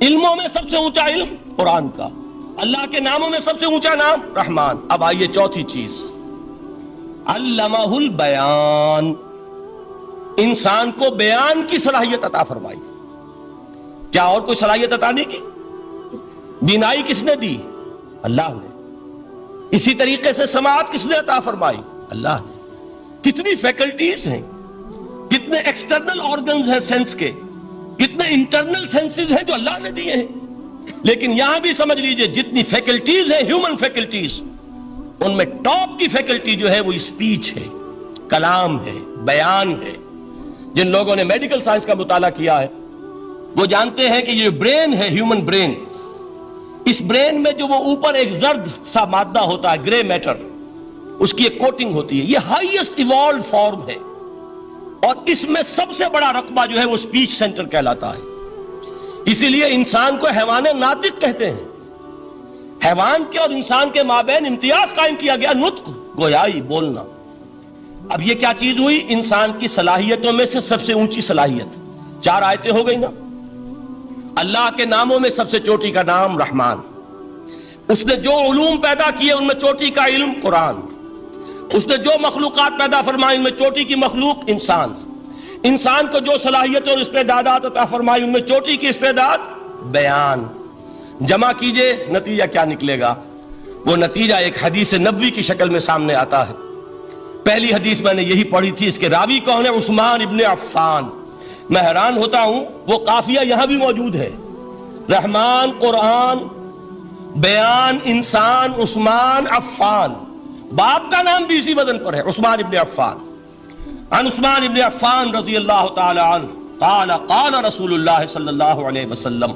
علموں میں سب سے اونچا علم قرآن کا، اللہ کے ناموں میں سب سے اونچا نام رحمان. اب آئیے چوتھی چیز، علمہ البیان، انسان کو بیان کی صلاحیت عطا فرمائی. کیا اور کوئی صلاحیت عطا نہیں کی؟ بینائی کس نے دی؟ اللہ نے. اسی طریقے سے سماعت کس نے عطا فرمائی؟ اللہ نے. کتنی فیکلٹیز ہیں، کتنے ایکسٹرنل آرگنز ہیں سینس کے، کتنے انٹرنل سینسز ہیں جو اللہ نے دیے ہیں. لیکن یہاں بھی سمجھ لیجئے جتنی فیکلٹیز ہیں ہیومن فیکلٹیز، ان میں ٹاپ کی فیکلٹی جو ہے وہ اسپیچ ہے، کلام ہے، بیان ہے. جن لوگوں نے میڈیکل سائنس کا مطالعہ کیا ہے وہ جانتے ہیں کہ یہ برین ہے، ہیومن برین، اس برین میں جو وہ اوپر ایک زرد سا مادہ ہوتا ہے، گرے میٹر، اس کی ایک کوٹنگ ہوتی ہے، یہ ہائیسٹ ایوالوڈ فارم ہے. اور اس میں سب سے بڑا رقبہ جو ہے وہ اسپیچ سینٹر کہلاتا ہے. اسی لیے انسان کو حیوان ناطق کہتے ہیں. حیوان کے اور انسان کے مابین امتیاز قائم کیا گیا، نطق، گویائی، بولنا. اب یہ کیا چیز ہوئی؟ انسان کی صلاحیتوں میں سے سب سے اونچی صلاحیت. 4 آیتیں ہو گئی نا. اللہ کے ناموں میں سب سے چوٹی کا نام رحمان. اس نے جو علوم پیدا کیے ان میں چوٹی کا علم قرآن. اس نے جو مخلوقات پیدا فرمائی ان میں چوٹی کی مخلوق انسان. انسان کو جو صلاحیتیں اور استعدادات عطا فرمائی ان میں چوٹی کی استعداد بیان. جمع کیجئے نتیجہ کیا نکلے گا؟ وہ نتیجہ ایک حدیث نبوی کی شکل میں سامنے آتا ہے. پہلی حدیث میں نے یہی پڑھی تھی، اس کے راوی کون ہے؟ عثمان ابن عفان. میں حیران ہوتا ہوں وہ قافیہ یہاں بھی موجود ہے، رحمان، قرآن، بیان، انسان، عثمان، عفان. باپ کا نام بھی اسی وزن پر ہے، عثمان ابن عفان. عن عثمان ابن عفان رضی اللہ تعالی عنہ قال قال رسول اللہ صلی اللہ علیہ وسلم.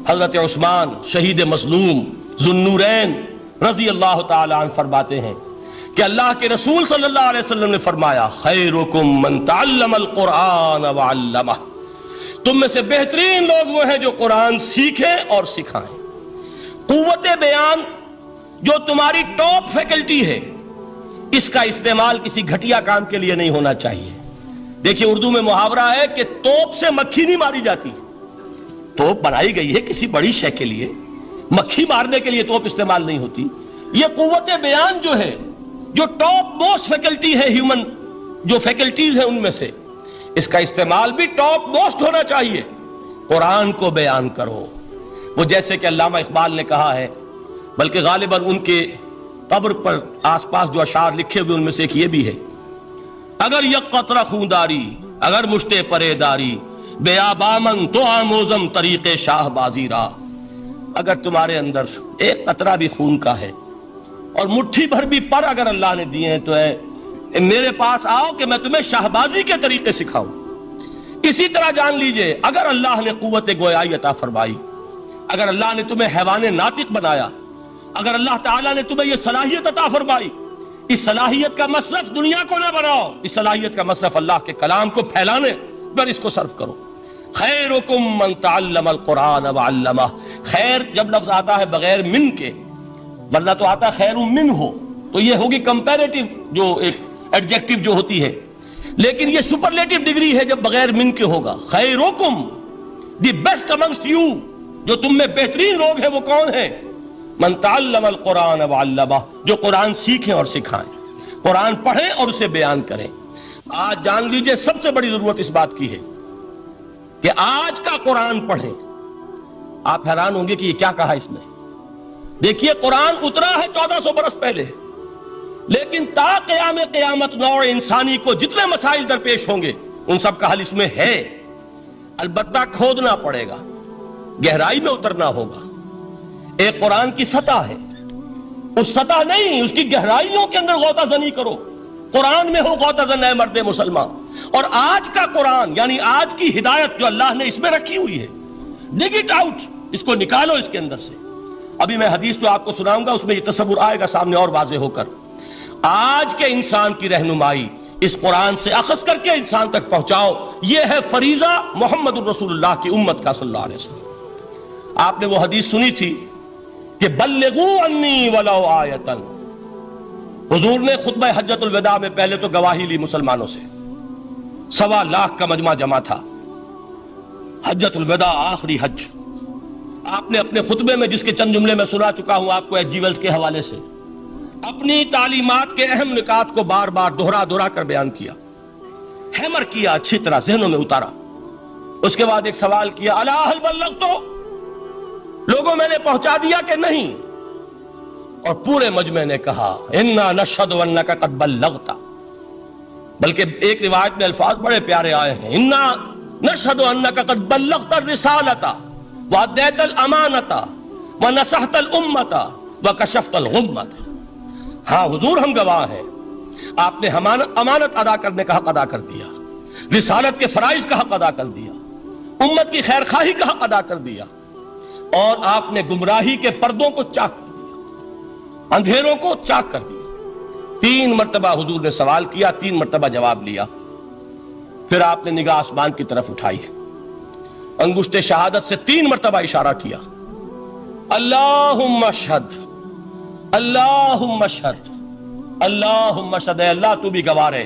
حضرت عثمان شہید مظلوم ذو النورین رضی اللہ تعالی عنہ فرماتے ہیں کہ اللہ کے رسول صلی اللہ علیہ وسلم نے فرمایا، خیرکم من تعلم القرآن وعلمہ، تم میں سے بہترین لوگ وہ ہیں جو قرآن سیکھیں اور سکھائیں. قوت بیان جو تمہاری ٹاپ فیکلٹی ہے، اس کا استعمال کسی گھٹیا کام کے لیے نہیں ہونا چاہیے. دیکھیے اردو میں محاورہ ہے کہ توپ سے مکھی نہیں ماری جاتی. توپ بنائی گئی ہے کسی بڑی شے کے لیے، مکھی مارنے کے لیے توپ استعمال نہیں ہوتی. یہ قوت بیان جو ہے، جو ٹاپ موسٹ فیکلٹی ہے ہیومن، جو فیکلٹیز ہیں ان میں سے، اس کا استعمال بھی ٹاپ موسٹ ہونا چاہیے. قرآن کو بیان کرو. وہ جیسے کہ علامہ اقبال نے کہا ہے، بلکہ غالباً ان کے قبر پر آس پاس جو اشعار لکھے ہوئے ان میں سے ایک یہ بھی ہے، اگر یک قطرہ خونداری، اگر مشتے پرے داری، بے آبامن تو آموزم طریق شاہ بازی را. اگر تمہارے اندر ایک قطرہ بھی خون کا ہے اور مٹھی بھر بھی پر اگر اللہ نے دیے ہیں تو میرے پاس آؤ کہ میں تمہیں شہبازی کے طریقے سکھاؤں. اسی طرح جان لیجئے اگر اللہ نے قوت گویائی عطا فرمائی، اگر اللہ نے تمہیں حیوان ناطق بنایا، اگر اللہ تعالیٰ نے تمہیں یہ صلاحیت عطا فرمائی، اس صلاحیت کا مصرف دنیا کو نہ بناؤ، اس صلاحیت کا مصرف اللہ کے کلام کو پھیلانے پر اس کو صرف کرو. خیرکم من تعلم القرآن وعلمہ. خیر جب لفظ آتا ہے بغیر من کے، ورنہ تو آتا خیر من ہو، تو یہ ہوگی کمپیریٹیو جو ایک ایڈجیکٹیو جو ہوتی ہے، لیکن یہ سپرلیٹیو ڈگری ہے جب بغیر من کے ہوگا. خیرکم، دی بیسٹ امنگسٹ یو، جو تم میں بہترین لوگ ہیں وہ کون ہیں؟ من تعلم القرآن وعلمہ، جو قرآن سیکھیں اور سکھائیں، قرآن پڑھیں اور اسے بیان کریں. آج جان لیجئے سب سے بڑی ضرورت اس بات کی ہے کہ آج کا قرآن پڑھیں. آپ حیران ہوں گے کہ یہ کیا کہا اس میں. دیکھیے قرآن اترا ہے 1400 برس پہلے، لیکن تا قیام قیامت نوع انسانی کو جتنے مسائل درپیش ہوں گے ان سب کا حل اس میں ہے. البتہ کھودنا پڑے گا، گہرائی میں اترنا ہوگا. ایک قرآن کی سطح ہے، اس سطح نہیں، اس کی گہرائیوں کے اندر غوطہ زنی کرو. قرآن میں ہو غوطہ زن اے مرد مسلمان. اور آج کا قرآن یعنی آج کی ہدایت جو اللہ نے اس میں رکھی ہوئی ہے، ڈگ اٹ آؤٹ، اس کو نکالو اس کے اندر سے. ابھی میں حدیث جو آپ کو سناؤں گا اس میں یہ تصور آئے گا سامنے اور واضح ہو کر. آج کے انسان کی رہنمائی اس قرآن سے اخذ کر کے انسان تک پہنچاؤ. یہ ہے فریضہ محمد الرسول اللہ کی امت کا صلی اللہ علیہ وسلم. آپ نے وہ حدیث سنی تھی کہ بلغوا عنی ولو آیۃ. حضور نے خطبہ حجۃ الوداع میں پہلے تو گواہی لی مسلمانوں سے، 1.25 لاکھ کا مجمع جمع تھا. حجۃ الوداع آخری حج. آپ نے اپنے خطبے میں جس کے چند جملے میں سنا چکا ہوں آپ کو ایچ جی ویلز کے حوالے سے، اپنی تعلیمات کے اہم نکات کو بار بار دہرا کر بیان کیا، ہیمر کیا، اچھی طرح ذہنوں میں اتارا. اس کے بعد ایک سوال کیا، الا هل بلغت، لوگوں میں نے پہنچا دیا کہ نہیں؟ اور پورے مجمع نے کہا انا نشهد انک قد بلغت. بلکہ ایک روایت میں الفاظ بڑے پیارے آئے ہیں، انا نشهد انک قد بلغت الرسالۃ وادیت الامانۃ ونصحت الامۃ وکشفت الغمۃ. ہاں حضور ہم گواہ ہیں، آپ نے امانت ادا کرنے کا حق ادا کر دیا، رسالت کے فرائض کا حق ادا کر دیا، امت کی خیر خواہی کا حق ادا کر دیا، اور آپ نے گمراہی کے پردوں کو چاک کر دیا، اندھیروں کو چاک کر دیا. 3 مرتبہ حضور نے سوال کیا، 3 مرتبہ جواب لیا. پھر آپ نے نگاہ آسمان کی طرف اٹھائی، انگشت شہادت سے 3 مرتبہ اشارہ کیا، اللہم اشہد، اللہم اشہد، اللہم اشہد. اے اللہ تو بھی گواہ ہے،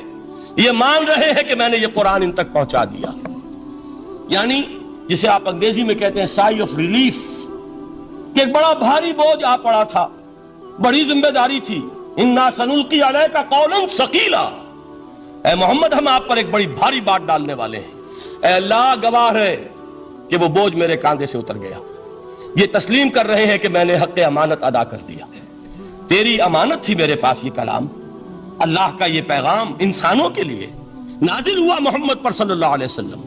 یہ مان رہے ہیں کہ میں نے یہ قرآن ان تک پہنچا دیا. یعنی جسے آپ انگریزی میں کہتے ہیں سائی آف ریلیف، کہ ایک بڑا بھاری بوجھ آ پڑا تھا، بڑی ذمہ داری تھی. انا سنلقی علیک قولا ثقیلا، اے محمد ہم آپ پر ایک بڑی بھاری بات ڈالنے والے ہیں. اے اللہ گواہ ہے کہ وہ بوجھ میرے کاندھے سے اتر گیا. یہ تسلیم کر رہے ہیں کہ میں نے حق امانت ادا کر دیا. تیری امانت تھی میرے پاس یہ کلام، اللہ کا یہ پیغام انسانوں کے لیے نازل ہوا محمد پر صلی اللہ علیہ وسلم.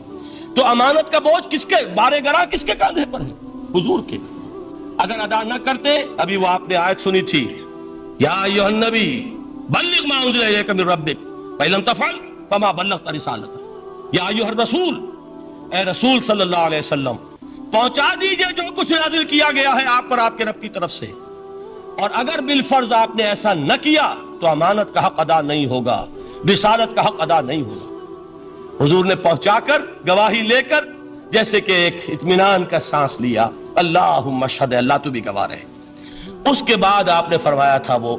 تو امانت کا بوجھ کس کے بارے گرا، کس کے کاندھے پر ہے؟ حضور کے. اگر ادا نہ کرتے، ابھی وہ آپ نے آیت سنی تھی، یا ایھا النبی بلغ ما انزل الیک من ربک فإن لم تفعل فما بلغت رسالتہ. یا ایھا الرسول، اے رسول صلی اللہ علیہ وسلم پہنچا دیجئے جو کچھ نازل کیا گیا ہے آپ پر آپ کے رب کی طرف سے، اور اگر بالفرض آپ نے ایسا نہ کیا تو امانت کا حق ادا نہیں ہوگا، رسالت کا حق ادا نہیں ہوگا. حضور نے پہنچا کر گواہی لے کر جیسے کہ ایک اطمینان کا سانس لیا، اللہم اشہد، اللہ تو بھی گواہ رہے. اس کے بعد آپ نے فرمایا تھا وہ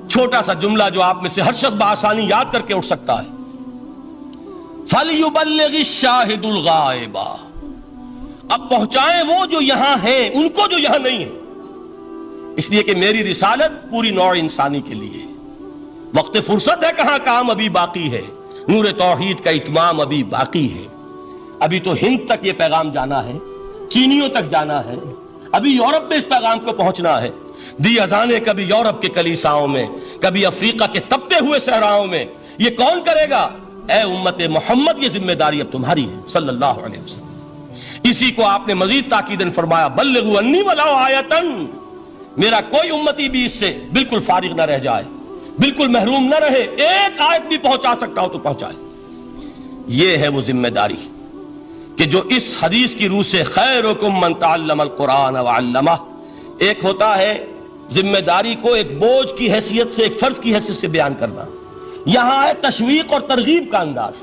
چھوٹا سا جملہ جو آپ میں سے ہر شخص بآسانی یاد کر کے اٹھ سکتا ہے، فَلْيُبَلِّغِ الشَّاهِدُ الْغَائِبَ. اب پہنچائیں وہ جو یہاں ہیں ان کو جو یہاں نہیں ہیں، اس لیے کہ میری رسالت پوری نوع انسانی کے لیے. وقت فرصت ہے کہاں، کام ابھی باقی ہے، نور توحید کا اتمام ابھی باقی ہے. ابھی تو ہند تک یہ پیغام جانا ہے، چینیوں تک جانا ہے، ابھی یورپ میں اس پیغام کو پہنچنا ہے. دی اذانیں کبھی یورپ کے کلیساؤں میں، کبھی افریقہ کے تپتے ہوئے صحراؤں میں. یہ کون کرے گا؟ اے امت محمد، یہ ذمہ داری اب تمہاری ہے صلی اللہ علیہ وسلم. اسی کو آپ نے مزید تاکیدن فرمایا بلغوا انی ولو آیۃ، میرا کوئی امتی بھی اس سے بالکل فارغ نہ رہ جائے، بالکل محروم نہ رہے، ایک آیت بھی پہنچا سکتا ہو تو پہنچائے۔ یہ ہے وہ ذمہ داری کہ جو اس حدیث کی روح سے خیرکم من تعلم القرآن وعلمہ، ایک ہوتا ہے ذمہ داری کو ایک بوجھ کی حیثیت سے، ایک فرض کی حیثیت سے بیان کرنا، یہاں ہے تشویق اور ترغیب کا انداز۔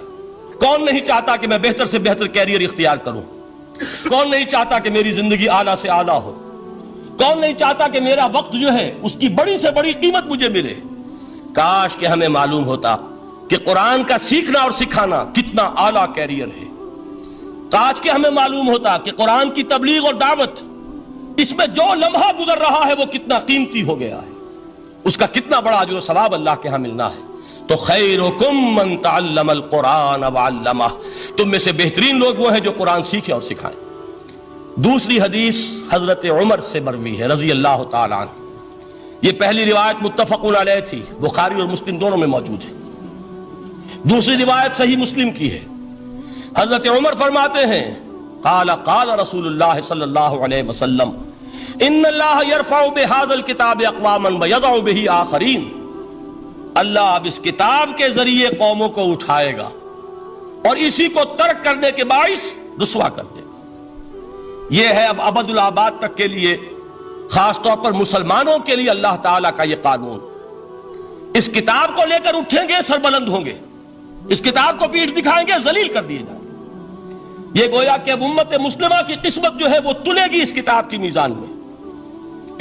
کون نہیں چاہتا کہ میں بہتر سے بہتر کیریئر اختیار کروں؟ کون نہیں چاہتا کہ میری زندگی اعلیٰ سے اعلیٰ ہو؟ کون نہیں چاہتا کہ میرا وقت جو ہے اس کی بڑی سے بڑی قیمت مجھے ملے؟ کاش کہ ہمیں معلوم ہوتا کہ قرآن کا سیکھنا اور سکھانا کتنا اعلیٰ کیریئر ہے۔ کاش کہ ہمیں معلوم ہوتا کہ قرآن کی تبلیغ اور دعوت، اس میں جو لمحہ گزر رہا ہے وہ کتنا قیمتی ہو گیا ہے، اس کا کتنا بڑا اجر و ثواب اللہ کے ہاں ملنا ہے۔ تو خیرکم من تعلم القرآن وعلمہ، تم میں سے بہترین لوگ وہ ہیں جو قرآن سیکھیں اور سکھائیں۔ دوسری حدیث حضرت عمر سے مروی ہے رضی اللہ تعالیٰ عنہ، یہ پہلی روایت متفق علیہ تھی، بخاری اور مسلم دونوں میں موجود ہے۔ دوسری روایت صحیح مسلم کی ہے، حضرت عمر فرماتے ہیں قال قال رسول اللہ صلی اللہ علیہ وسلم ان اللہ یرفع بہذا الکتاب اقواما ویضع بہ آخرین، اللہ اب اس کتاب کے ذریعے قوموں کو اٹھائے گا اور اسی کو ترک کرنے کے باعث رسوا کر دے گا۔ یہ ہے اب ابد الآباد تک کے لیے، خاص طور پر مسلمانوں کے لیے اللہ تعالیٰ کا یہ قانون۔ اس کتاب کو لے کر اٹھیں گے سربلند ہوں گے، اس کتاب کو پیٹھ دکھائیں گے ذلیل کر دیے جائیں گے۔ یہ گویا کہ اب امت مسلمہ کی قسمت جو ہے وہ تلے گی اس کتاب کی میزان میں،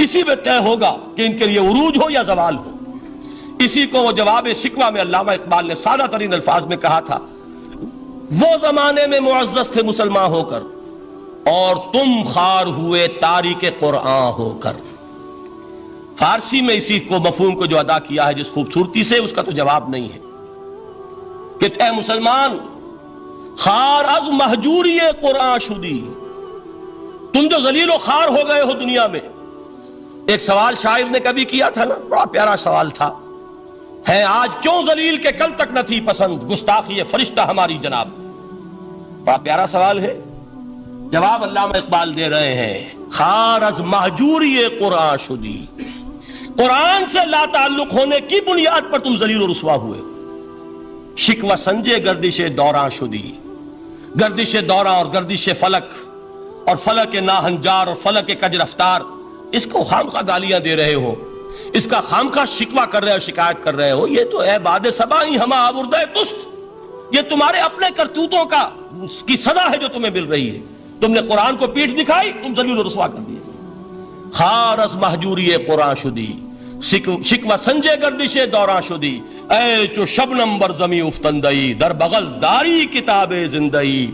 اسی میں طے ہوگا کہ ان کے لیے عروج ہو یا زوال ہو۔ اسی کو وہ جواب شکوہ میں علامہ اقبال نے سادہ ترین الفاظ میں کہا تھا، وہ زمانے میں معزز تھے مسلمان ہو کر اور تم خار ہوئے تاریک قرآن ہو کر۔ فارسی میں اسی کو مفہوم کو جو ادا کیا ہے جس خوبصورتی سے، اس کا تو جواب نہیں ہے کہ اے مسلمان خار از مہجوری قرآن شدی، تم جو ذلیل و خار ہو گئے ہو دنیا میں۔ ایک سوال شاعر نے کبھی کیا تھا نا، بڑا پیارا سوال تھا، ہے آج کیوں ذلیل کہ کل تک نہ تھی پسند گستاخی فرشتہ ہماری جناب۔ بڑا پیارا سوال ہے، جواب علامہ اقبال دے رہے ہیں خار از مہجوری قرآن شدی، قرآن سے لا تعلق ہونے کی بنیاد پر تم ذلیل و رسوا ہوئے۔ شکوہ سنجے گردش دوراں شدی، گردش دوراں اور گردش فلک اور فلک ناہنجار اور فلک کج رفتار، اس کو خامخواہ گالیاں دے رہے ہو، اس کا خامخواہ شکوہ کر رہے ہو، شکایت کر رہے ہو، یہ تو اے باد صبائی ہما آوردہ تست، یہ تمہارے اپنے کرتوتوں کی سزا ہے جو تمہیں مل رہی ہے۔ تم نے قرآن کو پیٹھ دکھائی، تم ذلیل و رسوا کر دیے۔ خار از مہجوری قرآن شدی، شکوہ سنجے گردش دوراں شدی، اے چو شبنم بر زمیں افتندئی، در بغل داری کتاب زندئی،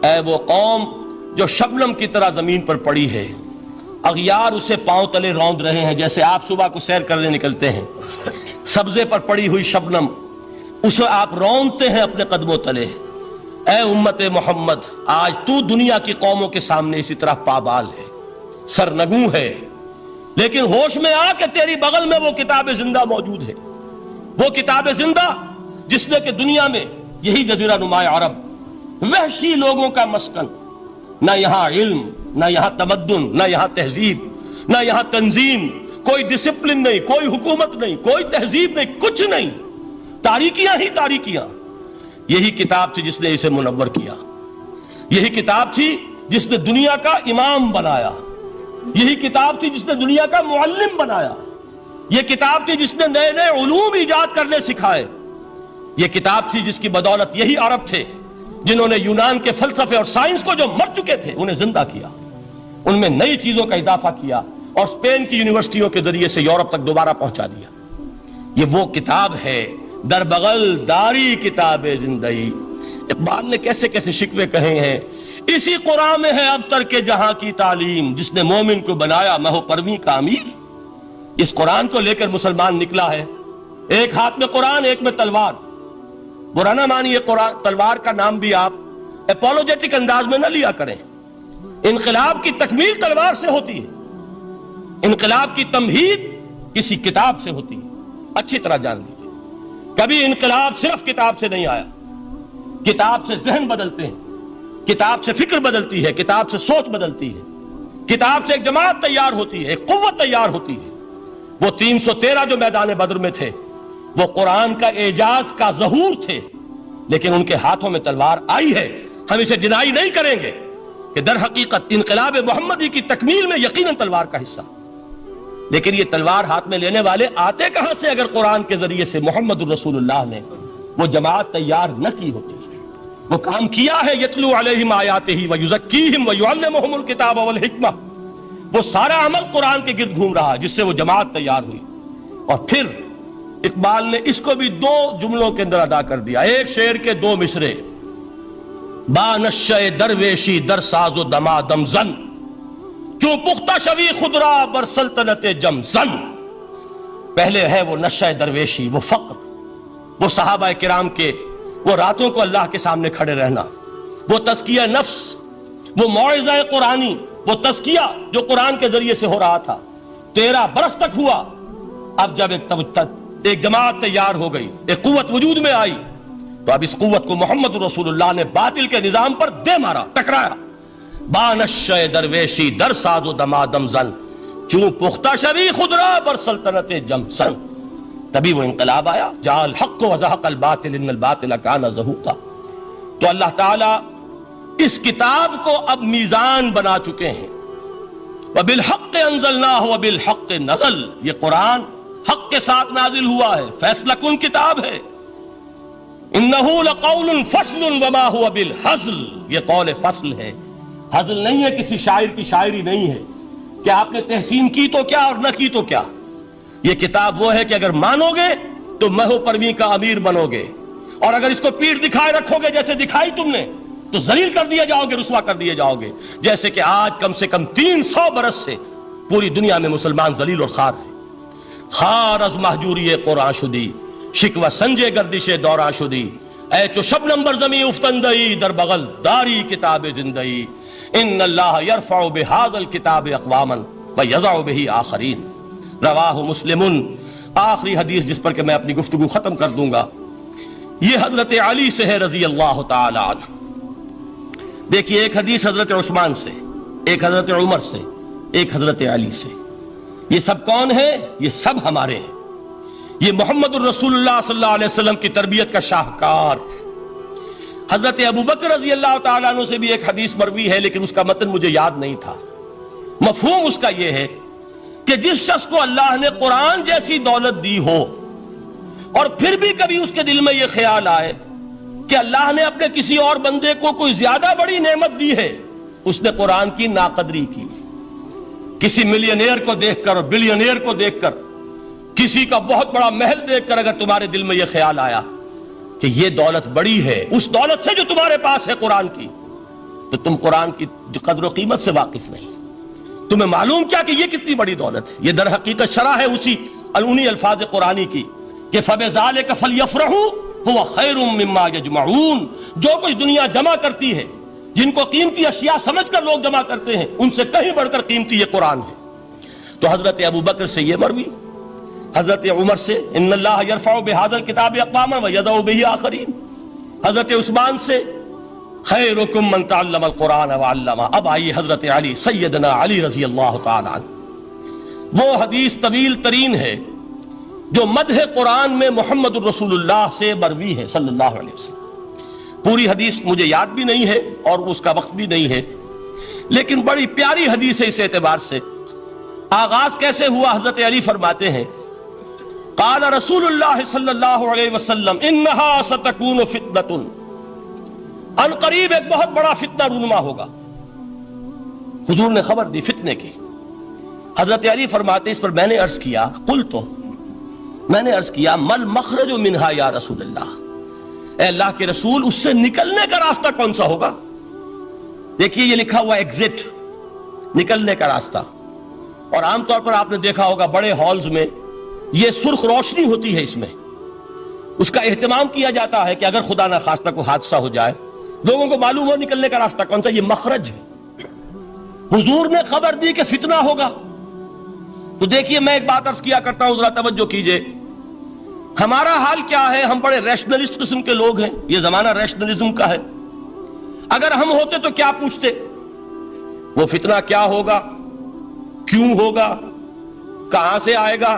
اے وہ قوم جو شبنم کی طرح زمین پر پڑی ہے، اغیار اسے پاؤں تلے روند رہے ہیں، جیسے آپ صبح کو سیر کرنے نکلتے ہیں، سبزے پر پڑی ہوئی شبنم اسے آپ روندتے ہیں اپنے قدموں تلے۔ اے امت محمد، آج تو دنیا کی قوموں کے سامنے اسی طرح پابال ہے، سرنگوں ہے، لیکن ہوش میں آ کہ تیری بغل میں وہ کتاب زندہ موجود ہے، وہ کتاب زندہ جس نے کہ دنیا میں یہی جزیرہ نما عرب، وحشی لوگوں کا مسکن، نہ یہاں علم، نہ یہاں تمدن، نہ یہاں تہذیب، نہ یہاں تنظیم، کوئی ڈسپلن نہیں، کوئی حکومت نہیں، کوئی تہذیب نہیں، کچھ نہیں، تاریکیاں ہی تاریکیاں۔ یہی کتاب تھی جس نے اسے منور کیا، یہی کتاب تھی جس نے دنیا کا امام بنایا، یہی کتاب تھی جس نے دنیا کا معلم بنایا، یہ کتاب تھی جس نے نئے نئے علوم ایجاد کرنے سکھائے، یہ کتاب تھی جس کی بدولت یہی عرب تھے جنہوں نے یونان کے فلسفے اور سائنس کو جو مر چکے تھے انہیں زندہ کیا، ان میں نئی چیزوں کا اضافہ کیا اور اسپین کی یونیورسٹیوں کے ذریعے سے یورپ تک دوبارہ پہنچا دیا۔ یہ وہ کتاب ہے، در بغل داری کتاب زندگی۔ اقبال نے کیسے کیسے شکوے کہے ہیں، اسی قرآن میں ہے اب ترک جہاں کی تعلیم، جس نے مومن کو بنایا مہو پرویں کا امیر۔ اس قرآن کو لے کر مسلمان نکلا ہے، ایک ہاتھ میں قرآن، ایک میں تلوار۔ برا نہ مانیے، قرآن تلوار کا نام بھی آپ اپولوجیٹک انداز میں نہ لیا کریں۔ انقلاب کی تکمیل تلوار سے ہوتی ہے، انقلاب کی تمہید کسی کتاب سے ہوتی ہے، اچھی طرح جان لیجیے۔ کبھی انقلاب صرف کتاب سے نہیں آیا، کتاب سے ذہن بدلتے ہیں، کتاب سے فکر بدلتی ہے، کتاب سے سوچ بدلتی ہے، کتاب سے ایک جماعت تیار ہوتی ہے، ایک قوت تیار ہوتی ہے۔ وہ 313 جو میدان بدر میں تھے وہ قرآن کا اعجاز کا ظہور تھے، لیکن ان کے ہاتھوں میں تلوار آئی ہے۔ ہم اسے ڈینائی نہیں کریں گے کہ در حقیقت انقلاب محمدی کی تکمیل میں یقیناً تلوار کا حصہ، لیکن یہ تلوار ہاتھ میں لینے والے آتے کہاں سے اگر قرآن کے ذریعے سے محمد الرسول اللہ نے وہ جماعت تیار نہ کی ہوتی؟ وہ کام کیا ہے، یتلو علیہم آیاتہ ویزکیہم ویعلمہم الکتاب والحکمہ، وہ سارا عمل قرآن کے گرد گھوم رہا جس سے وہ جماعت تیار ہوئی۔ اور پھر اقبال نے اس کو بھی 2 جملوں کے اندر ادا کر دیا، ایک شعر کے 2 مصرے، با نشہ درویشی در ساز و دمادم زن، چوں پختہ شوی خدرا بر سلطنت جم زن۔ پہلے ہے وہ نشہ درویشی، وہ فقر، وہ صحابہ کرام کے وہ راتوں کو اللہ کے سامنے کھڑے رہنا، وہ تزکیہ نفس، وہ موعظہ قرآنی، وہ تزکیہ جو قرآن کے ذریعے سے ہو رہا تھا 13 برس تک ہوا۔ اب جب ایک جماعت تیار ہو گئی، ایک قوت وجود میں آئی، تو اب اس قوت کو محمد رسول اللہ نے باطل کے نظام پر دے مارا، ٹکرایا۔ بانشہ درویشی در ساز و دمادم زن، چوں پختہ شوی خدرا بر سلطنت جم زن۔ تبھی وہ انقلاب آیا، جاء الحق وزہق الباطل ان الباطل کان زہوقا۔ تو اللہ تعالیٰ اس کتاب کو اب میزان بنا چکے ہیں۔ وبالحق انزلناہ وبالحق نزل، یہ قرآن حق کے ساتھ نازل ہوا ہے، فیصلہ کن کتاب ہے۔ انہ لقول فصل وما هو بالحزل، یہ قول فصل ہے، حزل نہیں ہے، کسی شاعر کی شاعری نہیں ہے کہ آپ نے تحسین کی تو کیا اور نہ کی تو کیا۔ یہ کتاب وہ ہے کہ اگر مانو گے تو مہو پرویں کا امیر بنو گے، اور اگر اس کو پیٹھ دکھائے رکھو گے جیسے دکھائی تم نے تو ذلیل کر دیے جاؤ گے، رسوا کر دیے جاؤ گے، جیسے کہ آج کم سے کم 300 برس سے پوری دنیا میں مسلمان ذلیل اور خوار ہیں۔ خار از محجوری قرآن شدی، شکوہ سنجے گردش دوران شدی، اے چو شبنم بر زمین افتندئی، در بغل داری کتاب زندئی، ان اللہ یرفع بہذا الکتاب اقواما ویضع بہ آخرین۔ رواہ مسلم۔ آخری حدیث جس پر کہ میں اپنی گفتگو ختم کر دوں گا، یہ حضرت علی سے ہے رضی اللہ تعالی عنہ۔ دیکھیے، ایک حدیث حضرت عثمان سے، ایک حضرت عمر سے، ایک حضرت علی سے۔ یہ سب کون ہیں؟ یہ سب ہمارے ہیں۔ یہ محمد الرسول اللہ صلی اللہ علیہ وسلم کی تربیت کا شاہکار۔ حضرت ابوبکر رضی اللہ تعالیٰ عنہ سے بھی ایک حدیث مروی ہے، لیکن اس کا متن مجھے یاد نہیں تھا۔ مفہوم اس کا یہ ہے کہ جس شخص کو اللہ نے قرآن جیسی دولت دی ہو اور پھر بھی کبھی اس کے دل میں یہ خیال آئے کہ اللہ نے اپنے کسی اور بندے کو کوئی زیادہ بڑی نعمت دی ہے، اس نے قرآن کی ناقدری کی۔ کسی ملینئر کو دیکھ کر اور بلینئر کو دیکھ کر، کسی کا بہت بڑا محل دیکھ کر اگر تمہارے دل میں یہ خیال آیا کہ یہ دولت بڑی ہے اس دولت سے جو تمہارے پاس ہے قرآن کی، تو تم قرآن کی قدر و قیمت سے واقف نہیں۔ تمہیں معلوم کیا کہ یہ کتنی بڑی دولت ہے؟ یہ در حقیقت شرح ہے اسی انہی الفاظ قرآنی کی کہ فَبِذَلِكَ فَلْيَفْرَحُوا هُوَ خَيْرٌ مِّمَّا يَجْمَعُونَ۔ جو کچھ دنیا جمع کرتی ہے، جن کو قیمتی اشیاء سمجھ کر لوگ جمع کرتے ہیں، ان سے کہیں بڑھ کر قیمتی یہ قرآن ہے۔ تو حضرت ابوبکر سے یہ مروی، حضرت عمر سے ان اللہ یرفع بہذا الکتاب اقواما ویضع بہ آخرین، حضرت عثمان سے خیرکم من تعلم القرآن وعلمہ۔ اب آئیے حضرت علی، سیدنا علی رضی اللہ تعالی عنہ۔ وہ حدیث طویل ترین ہے جو مدح قرآن میں محمد الرسول اللہ سے مروی ہے صلی اللہ علیہ وسلم۔ پوری حدیث مجھے یاد بھی نہیں ہے اور اس کا وقت بھی نہیں ہے، لیکن بڑی پیاری حدیث ہے اس اعتبار سے۔ آغاز کیسے ہوا؟ حضرت علی فرماتے ہیں قال رسول اللہ صلی اللہ علیہ وسلم انہا ستکون فتنۃ، ان قریب ایک بہت بڑا فتنہ رونما ہوگا۔ حضور نے خبر دی فتنے کی۔ حضرت علی فرماتے اس پر میں نے عرض کیا، قلتو، میں نے عرض کیا، مل مخرج منہا یا رسول اللہ، اے اللہ کے رسول اس سے نکلنے کا راستہ کون سا ہوگا؟ دیکھیے یہ لکھا ہوا ایگزٹ، نکلنے کا راستہ۔ اور عام طور پر آپ نے دیکھا ہوگا بڑے ہالز میں یہ سرخ روشنی ہوتی ہے، اس میں اس کا اہتمام کیا جاتا ہے کہ اگر خدا نہ خواستہ کو حادثہ ہو جائے لوگوں کو معلوم ہو نکلنے کا راستہ کون سا، یہ مخرج ہے۔ حضور نے خبر دی کہ فتنہ ہوگا۔ تو دیکھیے میں ایک بات عرض کیا کرتا ہوں، ذرا توجہ کیجئے۔ ہمارا حال کیا ہے؟ ہم بڑے ریشنلسٹ قسم کے لوگ ہیں، یہ زمانہ ریشنلزم کا ہے۔ اگر ہم ہوتے تو کیا پوچھتے؟ وہ فتنہ کیا ہوگا، کیوں ہوگا، کہاں سے آئے گا؟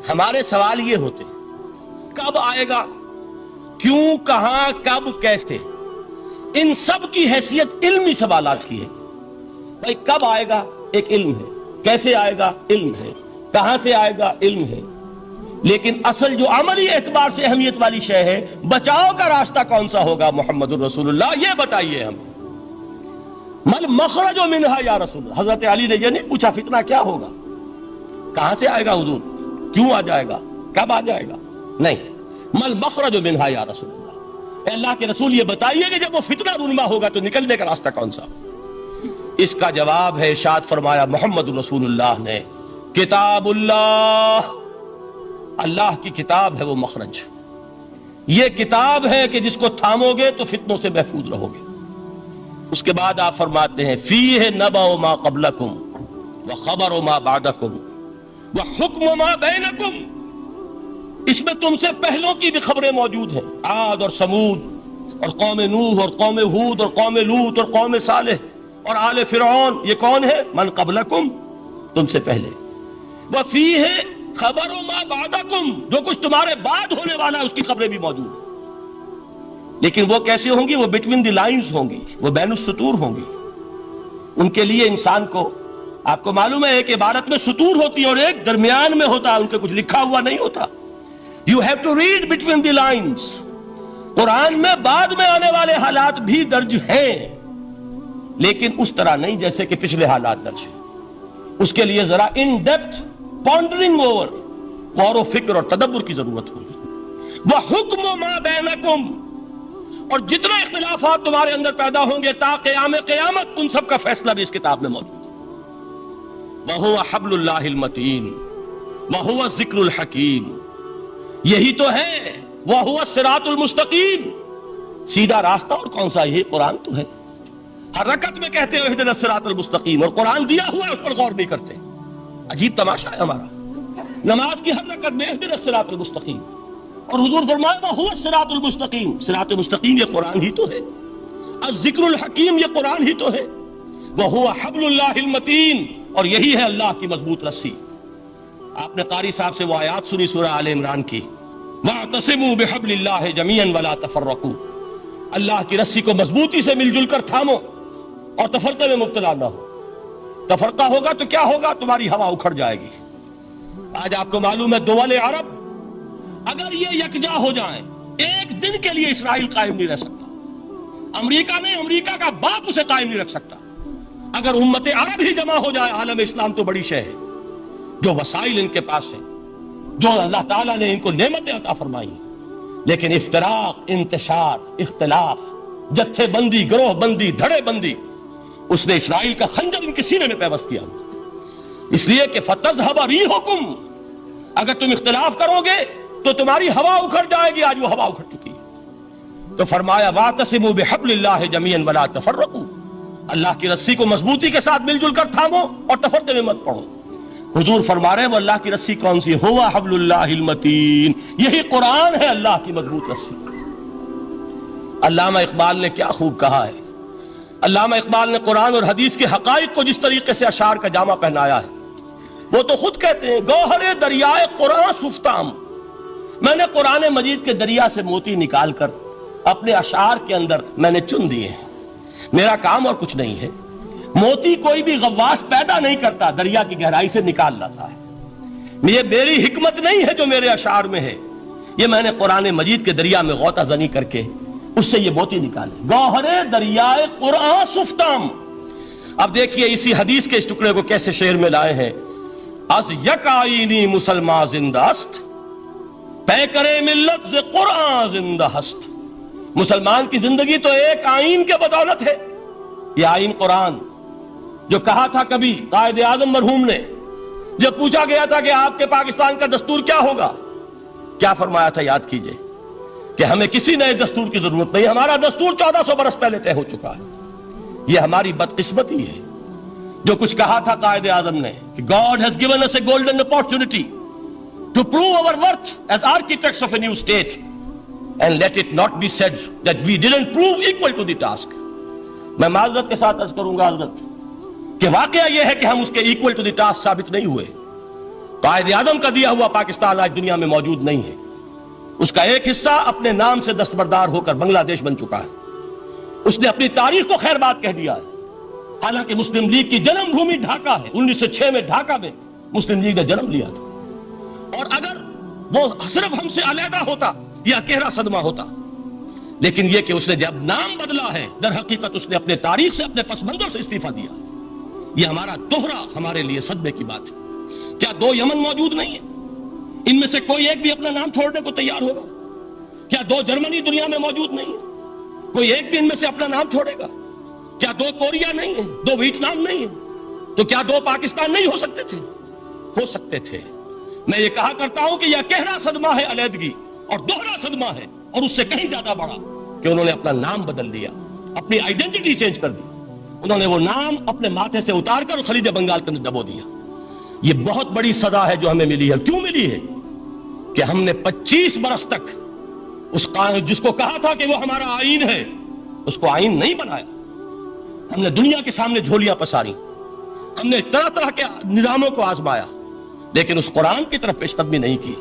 ہمارے سوال یہ ہوتے، کب آئے گا، کیوں، کہاں، کب، کیسے؟ ان سب کی حیثیت علمی سوالات کی ہے۔ بھائی کب آئے گا ایک علم ہے، کیسے آئے گا علم ہے، کہاں سے آئے گا علم ہے، لیکن اصل جو عملی اعتبار سے اہمیت والی شے ہے، بچاؤ کا راستہ کون سا ہوگا محمد الرسول اللہ، یہ بتائیے ہمیں۔ مل مخرج منہا یا رسول اللہ، حضرت علی نے یہ نہیں پوچھا فتنہ کیا ہوگا، کہاں سے آئے گا حضور، کیوں آ جائے گا، کب آ جائے گا، نہیں، مل مخرج منہا یا رسول اللہ، اے اللہ کے رسول یہ بتائیے کہ جب وہ فتنہ رونما ہوگا تو نکلنے کا راستہ کون سا؟ اس کا جواب ہے، ارشاد فرمایا محمد رسول اللہ نے، کتاب اللہ، اللہ کی کتاب ہے وہ مخرج، یہ کتاب ہے کہ جس کو تھامو گے تو فتنوں سے محفوظ رہو گے۔ اس کے بعد آپ فرماتے ہیں فیہ نبأ ما قبلکم وخبر ما بعدکم وحکم ما بینکم، اس میں تم سے پہلوں کی بھی خبریں موجود ہیں، عاد اور سمود اور قوم نوح اور قوم ہود اور قوم لوط اور قوم صالح اور آل فرعون، یہ کون ہے؟ من قبلکم، تم سے پہلے، وفیہ خبر ما بعدکم، جو کچھ تمہارے بعد ہونے والا ہے اس کی خبریں بھی موجود ہیں، لیکن وہ کیسے ہوں گی؟ وہ بٹوین دی لائنز ہوں گی، وہ بین السطور ہوں گی۔ ان کے لیے انسان کو، آپ کو معلوم ہے ایک عبارت میں سطور ہوتی ہے اور ایک درمیان میں ہوتا ہے، ان کے کچھ لکھا ہوا نہیں ہوتا۔ You have to read between the lines. قرآن میں بعد میں آنے والے حالات بھی درج ہیں، لیکن اس طرح نہیں جیسے کہ پچھلے حالات درج ہیں۔ اس کے لیے ذرا ان ڈیپتھ پونڈرنگ اوور، غور و فکر اور تدبر کی ضرورت ہوگی۔ وَحُکْمُ مَا بَيْنَكُمْ، اور جتنے اختلافات تمہارے اندر پیدا ہوں گے تا قیام قیامت، ان سب کا فیصلہ بھی اس کتاب میں موجود ہے۔ وَهُوَ حَبْلُ اللَّهِ الْمَتِينُ وَهُوَ الذِّكْرُ الْحَكِيمُ، یہی تو ہے وَهُوَ الصِّرَاطُ الْمُسْتَقِيمُ، سیدھا راستہ اور کون سا؟ یہی قرآن تو ہے۔ ہر رکعت میں کہتے ہو اہدنا الصراط المستقیم، اور قرآن دیا ہوا ہے اس پر غور نہیں کرتے۔ عجیب تماشا ہے ہمارا، نماز کی ہر رکعت میں اہدنا الصراط المستقیم، اور حضور فرمایا وَهُوَ الصراط المستقیم، صراط مستقیم یہ قرآن ہی تو ہے، الذکر الحکیم یہ قرآن ہی تو ہے، وَهُوَ حبل اللہ المتین، اور یہی ہے اللہ کی مضبوط رسی۔ آپ نے قاری صاحب سے وہ آیات سنی سورہ آل عمران کی، وَاعْتَصِمُوا بِحَبْلِ اللَّهِ جَمِيعًا وَلَا تَفَرَّقُوا، اللہ کی رسی کو مضبوطی سے مل جل کر تھامو اور تفرقے میں مبتلا نہ ہو۔ تفرقہ ہوگا تو کیا ہوگا؟ تمہاری ہوا اکھڑ جائے گی۔ آج آپ کو معلوم ہے دول عرب اگر یہ یکجا ہو جائیں، ایک دن کے لیے اسرائیل قائم نہیں رہ سکتا، امریکہ نے، امریکہ کا باپ اسے قائم نہیں رکھ سکتا۔ اگر امت عرب ہی جمع ہو جائے، عالم اسلام تو بڑی شے ہے، جو وسائل ان کے پاس ہیں، جو اللہ تعالیٰ نے ان کو نعمتیں عطا فرمائی ہیں، لیکن افتراق، انتشار، اختلاف، جتھے بندی، گروہ بندی، دھڑے بندی، اس نے اسرائیل کا خنجر ان کے سینے میں پیوست کیا، اس لیے کہ فَتَذْهَبَ رِيحُكُمْ، اگر تم اختلاف کرو گے تو تمہاری ہوا اکھڑ جائے گی۔ آج وہ ہوا اکھڑ چکی ہے، تو فرمایا وَاعْتَصِمُوا بِحَبْلِ اللَّهِ جَمِيعًا وَلَا تَفَرَّقُوا، اللہ کی رسی کو مضبوطی کے ساتھ مل جل کر تھامو اور تفرقے میں مت پڑو۔ حضور فرما رہے ہیں وہ اللہ کی رسی کون سی؟ ہوا حبل اللہ المتین، یہی قرآن ہے اللہ کی مضبوط رسی۔ علامہ اقبال نے کیا خوب کہا ہے، علامہ اقبال نے قرآن اور حدیث کے حقائق کو جس طریقے سے اشعار کا جامع پہنایا ہے، وہ تو خود کہتے ہیں گوہر دریائے قرآن سفتام، میں نے قرآن مجید کے دریا سے موتی نکال کر اپنے اشعار کے اندر میں نے چن دیے ہیں، میرا کام اور کچھ نہیں ہے۔ موتی کوئی بھی غواص پیدا نہیں کرتا، دریا کی گہرائی سے نکال لاتا ہے۔ یہ میری حکمت نہیں ہے جو میرے اشعار میں ہے، یہ میں نے قرآن مجید کے دریا میں غوطہ زنی کر کے اس سے یہ موتی نکالے۔ گوہر دریائے قرآن سفتام۔ اب دیکھیے اسی حدیث کے اس ٹکڑے کو کیسے شعر میں لائے ہیں، از یک آئینی مسلمان زندہ است، پے کرے ملت ز قرآن زندہ ہست۔ مسلمان کی زندگی تو ایک آئین کے بدولت ہے، یہ آئین قرآن، جو کہا تھا کبھی قائد اعظم مرحوم نے جب پوچھا گیا تھا کہ آپ کے پاکستان کا دستور کیا ہوگا، کیا فرمایا تھا یاد کیجئے کہ ہمیں کسی نئے دستور کی ضرورت نہیں، ہمارا دستور 1400 برس پہلے طے ہو چکا ہے۔ یہ ہماری بدقسمتی ہے جو کچھ کہا تھا قائد اعظم نے کہ God has given us a golden opportunity to prove our worth as architects of a new state and let it not be said that we didn't prove equal to the task. میں معذرت کے ساتھ عرض کروں گا حضرت کہ واقعہ یہ ہے کہ ہم اس کے equal to the task ثابت نہیں ہوئے. قائد اعظم کا دیا ہوا پاکستان آج دنیا میں موجود نہیں ہے. اس کا ایک حصہ اپنے نام سے دستبردار ہو کر بنگلہ دیش بن چکا ہے. اس نے اپنی تاریخ کو خیر بات کہہ دیا ہے. حالانکہ مسلم لیگ کی جنم بھومی ڈھاکہ ہے. 1906 میں ڈھاکہ میں مسلم لیگ نے جنم لیا تھا. اور اگر وہ صرف ہم سے علیحدہ ہوتا یا گہرا صدمہ ہوتا، لیکن یہ کہ اس نے جب نام بدلا ہے، در حقیقت اس نے اپنے تاریخ سے، اپنے پس منظر سے استعفیٰ دیا. یہ ہمارا دوہرا ہمارے لیے صدمے کی بات ہے. کیا 2 یمن موجود نہیں ہیں؟ ان میں سے کوئی ایک بھی اپنا نام چھوڑنے کو تیار ہوگا؟ کیا 2 جرمنی دنیا میں موجود نہیں ہیں؟ کوئی ایک بھی ان میں سے اپنا نام چھوڑے گا؟ کیا 2 کوریا نہیں ہیں؟ 2 ویتنام نہیں ہیں؟ تو کیا 2 پاکستان نہیں ہو سکتے تھے؟ ہو سکتے تھے. میں یہ کہا کرتا ہوں کہ یہ گہرا صدمہ ہے علیحدگی، اور دوہرا صدمہ ہے، اور اس سے کہیں زیادہ بڑا کہ انہوں نے اپنا نام بدل دیا، اپنی آئیڈینٹی چینج کر دی. انہوں نے وہ نام اپنے ماتھے سے اتار کر خلیج بنگال کے اندر دبو دیا. یہ بہت بڑی سزا ہے جو ہمیں ملی ہے. کیوں ملی ہے؟ کہ ہم نے 25 برس تک اس جس کو کہا تھا کہ وہ ہمارا آئین ہے، اس کو آئین نہیں بنایا. ہم نے دنیا کے سامنے جھولیاں پساری، ہم نے طرح طرح کے نظاموں کو آزمایا، لیکن اس قرآن کی طرف پیش قدمی نہیں کی.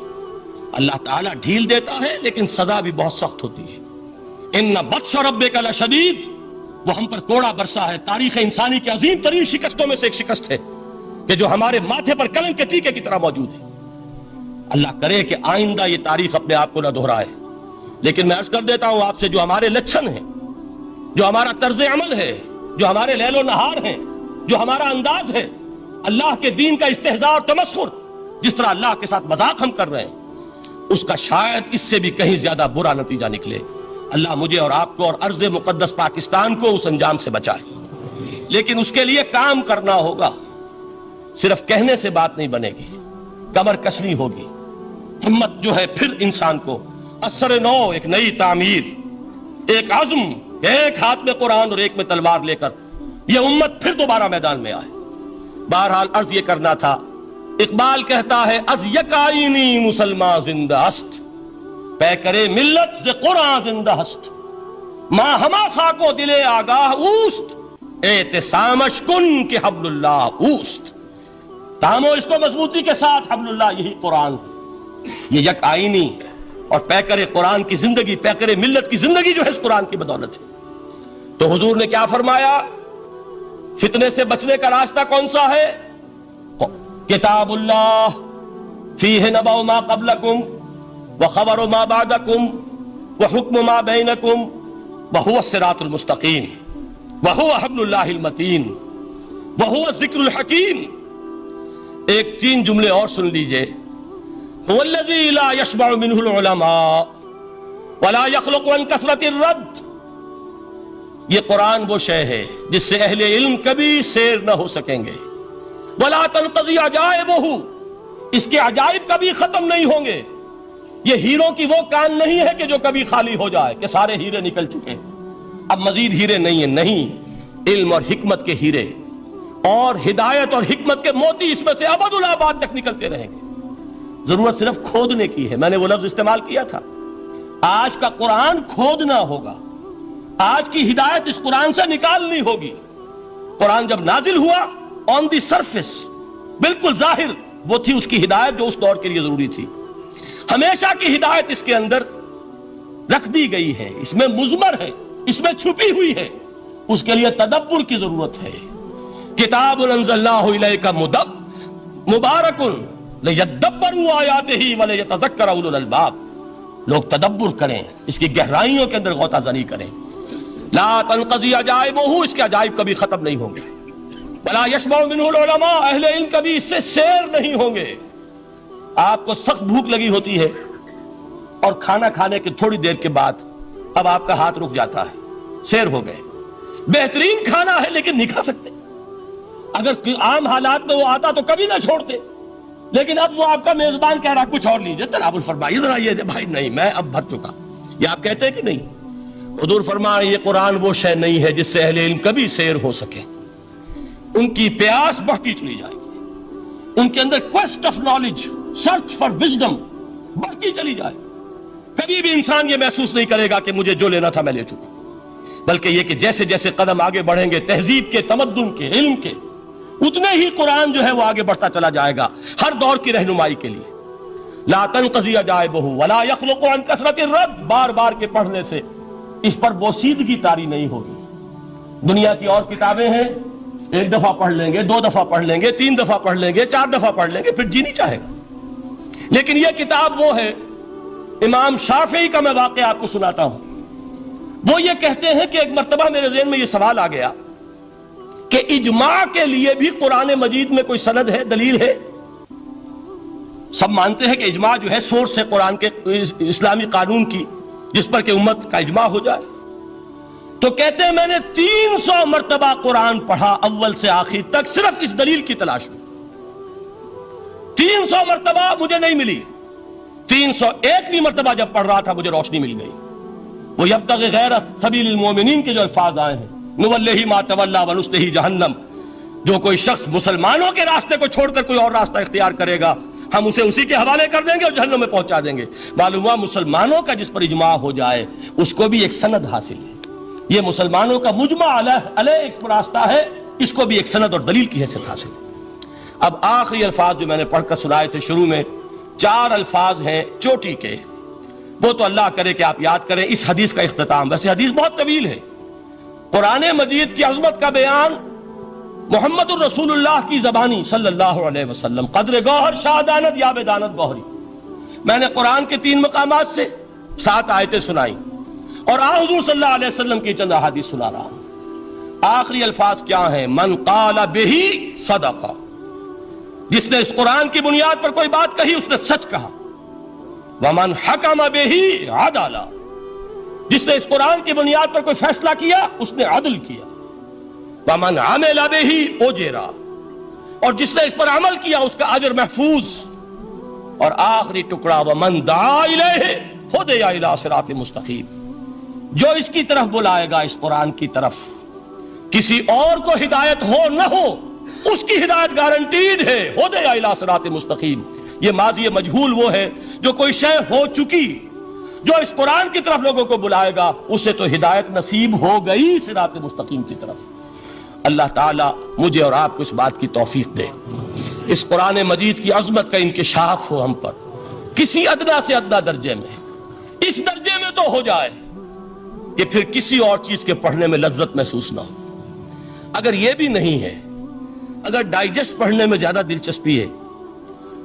اللہ تعالیٰ ڈھیل دیتا ہے لیکن سزا بھی بہت سخت ہوتی ہے. ان بطش ربک لشدید، وہ ہم پر کوڑا برسا ہے. تاریخ انسانی کی عظیم ترین شکستوں میں سے ایک شکست ہے کہ جو ہمارے ماتھے پر کلنک کے ٹیکے کی طرح موجود ہے. اللہ کرے کہ آئندہ یہ تاریخ اپنے آپ کو نہ دہرائے. لیکن میں عرض کر دیتا ہوں آپ سے، جو ہمارے لچھن ہیں، جو ہمارا طرز عمل ہے، جو ہمارے لیل و نہار ہیں، جو ہمارا انداز ہے، اللہ کے دین کا استہزاء اور تمسخر، جس طرح اللہ کے ساتھ مذاق ہم کر رہے ہیں، اس کا شاید اس سے بھی کہیں زیادہ برا نتیجہ نکلے. اللہ مجھے اور آپ کو اور ارض مقدس پاکستان کو اس انجام سے بچائے. لیکن اس کے لیے کام کرنا ہوگا. صرف کہنے سے بات نہیں بنے گی، کمر کسنی ہوگی. ہمت جو ہے پھر انسان کو اثر نو، ایک نئی تعمیر، ایک عزم، ایک ہاتھ میں قرآن اور ایک میں تلوار لے کر یہ امت پھر دوبارہ میدان میں آئے. بہرحال عرض یہ کرنا تھا. اقبال کہتا ہے از یک آئینی مسلمان زندہ است، پے کرے ملت ز قرآن زندہ است. ماں ہما خاک و دل آگاہ اوست، اعتصامش کن کہ حبل اللہ اوست. تامو اس کو مضبوطی کے ساتھ، حبل اللہ یہی قرآن ہے. یہ یک آئینی اور پیکر قرآن کی زندگی، پیکر ملت کی زندگی جو ہے اس قرآن کی بدولت ہے. تو حضور نے کیا فرمایا؟ فتنے سے بچنے کا راستہ کون سا ہے؟ کتاب اللہ فیہ نبأ ما قبلکم وخبر ما بعدکم وحکم ما بینکم وہو الصراط المستقیم وہو حبل اللہ المتین وہو الذکر الحکیم. ایک 3 جملے اور سن لیجئے. هو الذی لا یشبع منہ العلماء ولا یخلق عن کثرت الرد. یہ قرآن وہ شے ہے جس سے اہل علم کبھی سیر نہ ہو سکیں گے. ولا تنقضی عجائبہ، اس کے عجائب کبھی ختم نہیں ہوں گے. یہ ہیروں کی وہ کان نہیں ہے کہ جو کبھی خالی ہو جائے کہ سارے ہیرے نکل چکے اب مزید ہیرے نہیں ہیں. نہیں، علم اور حکمت کے ہیرے اور ہدایت اور حکمت کے موتی اس میں سے ابد الآباد تک نکلتے رہیں گے. ضرورت صرف کھودنے کی ہے. میں نے وہ لفظ استعمال کیا تھا. آج کا قرآن کھودنا ہوگا. آج کی ہدایت اس قرآن سے نکالنی ہوگی. قرآن جب نازل ہوا آن دی سرفیس، بالکل ظاہر وہ تھی اس کی ہدایت جو اس دور کے لیے ضروری تھی. ہمیشہ کی ہدایت اس کے اندر رکھ دی گئی ہے، اس میں مضمر ہے، اس میں چھپی ہوئی ہے. اس کے لیے تدبر کی ضرورت ہے. کتاب انزلناہ الیک مبارک لیدبروا آیاتہ ولیتذکر اولو الالباب. لوگ تدبر کریں، اس کی گہرائیوں کے اندر غوطہ زنی کریں. لا تنقضی عجائبہ، اس کے عجائب کبھی ختم نہیں ہوں گے. ولا یشبع منہ العلماء، اہل علم کبھی اس سے سیر نہیں ہوں گے. آپ کو سخت بھوک لگی ہوتی ہے اور کھانا کھانے کے تھوڑی دیر کے بعد اب آپ کا ہاتھ رک جاتا ہے، سیر ہو گئے. بہترین کھانا ہے لیکن نہیں کھا سکتے. اگر عام حالات میں وہ آتا تو کبھی نہ چھوڑتے، لیکن اب وہ آپ کا میزبان کہہ رہا کچھ اور لیجیے، تناول فرمائیے ذرا. یہ بھائی نہیں، میں اب بھر چکا. یہ آپ کہتے ہیں کہ نہیں؟ حضور فرمائے یہ قرآن وہ شے نہیں ہے جس سے اہل علم کبھی سیر ہو سکے. ان کی پیاس بڑھتی چلی جائے گی، ان کے اندر quest of knowledge, search for wisdom بڑھتی چلی جائے. کبھی بھی انسان یہ محسوس نہیں کرے گا کہ مجھے جو لینا تھا میں لے چکا، بلکہ یہ کہ جیسے جیسے قدم آگے بڑھیں گے تہذیب کے، تمدن کے، علم کے، اتنے ہی قرآن جو ہے وہ آگے بڑھتا چلا جائے گا ہر دور کی رہنمائی کے لیے۔ لا تنقضی عجائبہ ولا یخلق عن کثرت الرد، بار بار کے پڑھنے سے اس پر بوسیدگی طاری نہیں ہوگی۔ دنیا کی اور کتابیں ہیں، ایک دفعہ پڑھ لیں گے، 2 دفعہ پڑھ لیں گے، 3 دفعہ پڑھ لیں گے، 4 دفعہ پڑھ لیں گے، پھر جی نہیں چاہے گا۔ لیکن یہ کتاب وہ ہے، امام شافعی کا میں واقعہ آپ کو سناتا ہوں۔ وہ یہ کہتے ہیں کہ ایک مرتبہ میرے ذہن میں یہ سوال آ گیا کہ اجماع کے لیے بھی قرآن مجید میں کوئی سند ہے، دلیل ہے؟ سب مانتے ہیں کہ اجماع جو ہے سورس ہے قرآن کے اسلامی قانون کی، جس پر کہ امت کا اجماع ہو جائے۔ تو کہتے ہیں میں نے 300 مرتبہ قرآن پڑھا اول سے آخر تک، صرف اس دلیل کی تلاش میں۔ 300 مرتبہ مجھے نہیں ملی، 301ویں مرتبہ جب پڑھ رہا تھا مجھے روشنی مل گئی۔ وہ یبتغی غیر سبیل المومنین کے جو الفاظ آئے ہیں، نولہ ما تولی ونصلہ جہنم، جو کوئی شخص مسلمانوں کے راستے کو چھوڑ کر کوئی اور راستہ اختیار کرے گا ہم اسے اسی کے حوالے کر دیں گے اور جہنم میں پہنچا دیں گے۔ معلوم ہوا مسلمانوں کا جس پر اجماع ہو جائے اس کو بھی ایک سند حاصل ہے۔ یہ مسلمانوں کا مجمع علیہ ایک راستہ ہے، اس کو بھی ایک سند اور دلیل کی حیثیت حاصل ہے۔ اب آخری الفاظ جو میں نے پڑھ کر سنائے تھے شروع میں، 4 الفاظ ہیں چوٹی کے، وہ تو اللہ کرے کہ آپ یاد کریں اس حدیث کا اختتام۔ ویسے حدیث بہت طویل ہے، قرآن مجید کی عظمت کا بیان محمد الرسول اللہ کی زبانی صلی اللہ علیہ وسلم، قدر گوہر شہادانت یا بدانت گوہری۔ میں نے قرآن کے 3 مقامات سے 7 آیتیں سنائیں اور حضور صلی اللہ علیہ وسلم کی چند احادیث سنا رہا ہوں۔ آخری الفاظ کیا ہیں؟ من قال بہ صدق، جس نے اس قرآن کی بنیاد پر کوئی بات کہی اس نے سچ کہا۔ ومن حکم بہ عدل، جس نے اس قرآن کی بنیاد پر کوئی فیصلہ کیا اس نے عدل کیا۔ ومن عمل بہ اجر، اور جس نے اس پر عمل کیا اس کا اجر محفوظ۔ اور آخری ٹکڑا ومن دعا الیہ ہدی الی صراط مستقیم، جو اس کی طرف بلائے گا، اس قرآن کی طرف، کسی اور کو ہدایت ہو نہ ہو اس کی ہدایت گارنٹیڈ ہے، ہدی الی صراط مستقیم۔ یہ ماضی مجہول وہ ہے جو کوئی شے ہو چکی، جو اس قرآن کی طرف لوگوں کو بلائے گا اسے تو ہدایت نصیب ہو گئی صراط مستقیم کی طرف۔ اللہ تعالیٰ مجھے اور آپ کو اس بات کی توفیق دے، اس قرآن مجید کی عظمت کا انکشاف ہو ہم پر کسی ادنا سے ادنا درجے میں، اس درجے میں تو ہو جائے کہ پھر کسی اور چیز کے پڑھنے میں لذت محسوس نہ ہو۔ اگر یہ بھی نہیں ہے، اگر ڈائجسٹ پڑھنے میں زیادہ دلچسپی ہے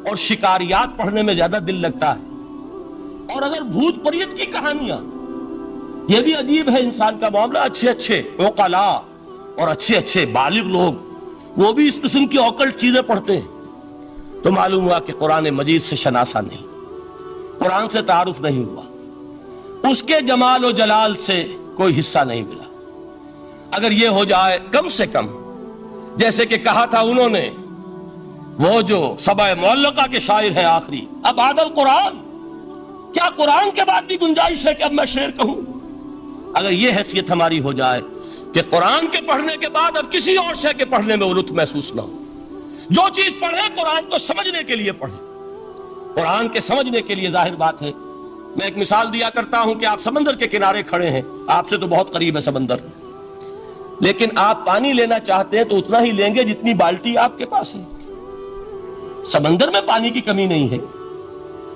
اور شکاریات پڑھنے میں زیادہ دل لگتا ہے، اور اگر بھوت پریت کی کہانیاں، یہ بھی عجیب ہے انسان کا معاملہ، اچھے اچھے عقلاء اور اچھے اچھے بالغ لوگ وہ بھی اس قسم کی اوکلٹ چیزیں پڑھتے ہیں، تو معلوم ہوا کہ قرآن مجید سے شناسہ نہیں، قرآن سے تعارف نہیں ہوا، اس کے جمال و جلال سے کوئی حصہ نہیں ملا۔ اگر یہ ہو جائے کم سے کم، جیسے کہ کہا تھا انہوں نے، وہ جو سبع معلقہ کے شاعر ہیں آخری، اب بعد القرآن، کیا قرآن کے بعد بھی گنجائش ہے کہ اب میں شعر کہوں؟ اگر یہ حیثیت ہماری ہو جائے کہ قرآن کے پڑھنے کے بعد اب کسی اور شے کے پڑھنے میں وہ لطف محسوس نہ ہو، جو چیز پڑھیں قرآن کو سمجھنے کے لیے پڑھیں، قرآن کے سمجھنے کے لیے۔ ظاہر بات ہے، میں ایک مثال دیا کرتا ہوں کہ آپ سمندر کے کنارے کھڑے ہیں، آپ سے تو بہت قریب ہے سمندر، لیکن آپ پانی لینا چاہتے ہیں تو اتنا ہی لیں گے جتنی بالٹی آپ کے پاس ہے۔ سمندر میں پانی کی کمی نہیں ہے،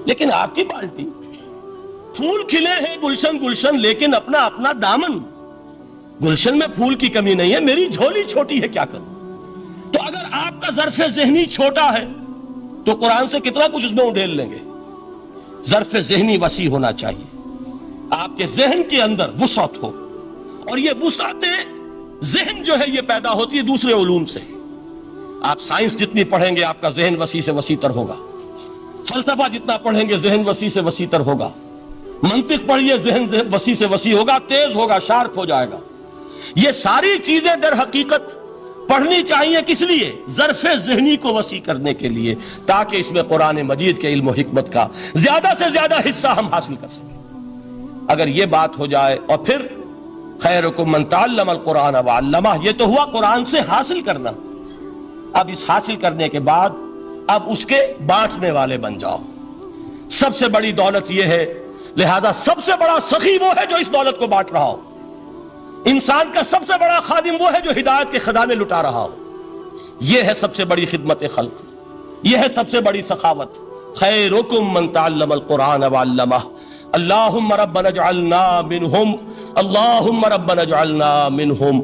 لیکن آپ کی بالٹی، پھول کھلے ہیں گلشن گلشن، لیکن اپنا اپنا دامن، گلشن میں پھول کی کمی نہیں ہے، میری جھولی چھوٹی ہے، کیا کروں؟ تو اگر آپ کا ظرف ذہنی چھوٹا ہے تو قرآن سے کتنا کچھ اس میں اڈھیل لیں گے۔ ظرف ذہنی وسیع ہونا چاہیے، آپ کے ذہن کے اندر وسعت ہو، اور یہ وسعت ذہن جو ہے یہ پیدا ہوتی ہے دوسرے علوم سے۔ آپ سائنس جتنی پڑھیں گے آپ کا ذہن وسیع سے وسیع تر ہوگا، فلسفہ جتنا پڑھیں گے ذہن وسیع سے وسیع تر ہوگا، منطق پڑھیے ذہن وسیع سے وسیع ہوگا، تیز ہوگا، شارپ ہو جائے گا۔ یہ ساری چیزیں در حقیقت پڑھنی چاہیے، کس لیے؟ ظرف ذہنی کو وسیع کرنے کے لیے، تاکہ اس میں قرآن مجید کے علم و حکمت کا زیادہ سے زیادہ حصہ ہم حاصل کر سکیں۔ اگر یہ بات ہو جائے، اور پھر خیرکم من تعلم القرآن وعلمہ، یہ تو ہوا قرآن سے حاصل کرنا۔ اب اس حاصل کرنے کے بعد اب اس کے بانٹنے والے بن جاؤ۔ سب سے بڑی دولت یہ ہے لہذا سب سے بڑا سخی وہ ہے جو اس دولت کو بانٹ رہا ہو، انسان کا سب سے بڑا خادم وہ ہے جو ہدایت کے خزانے لٹا رہا ہو۔ یہ ہے سب سے بڑی خدمت خلق، یہ ہے سب سے بڑی سخاوت۔ خیرکم من تعلم القرآن وعلمہ، اللہم ربنا اجعلنا منہم، اللہم ربنا اجعلنا منہم۔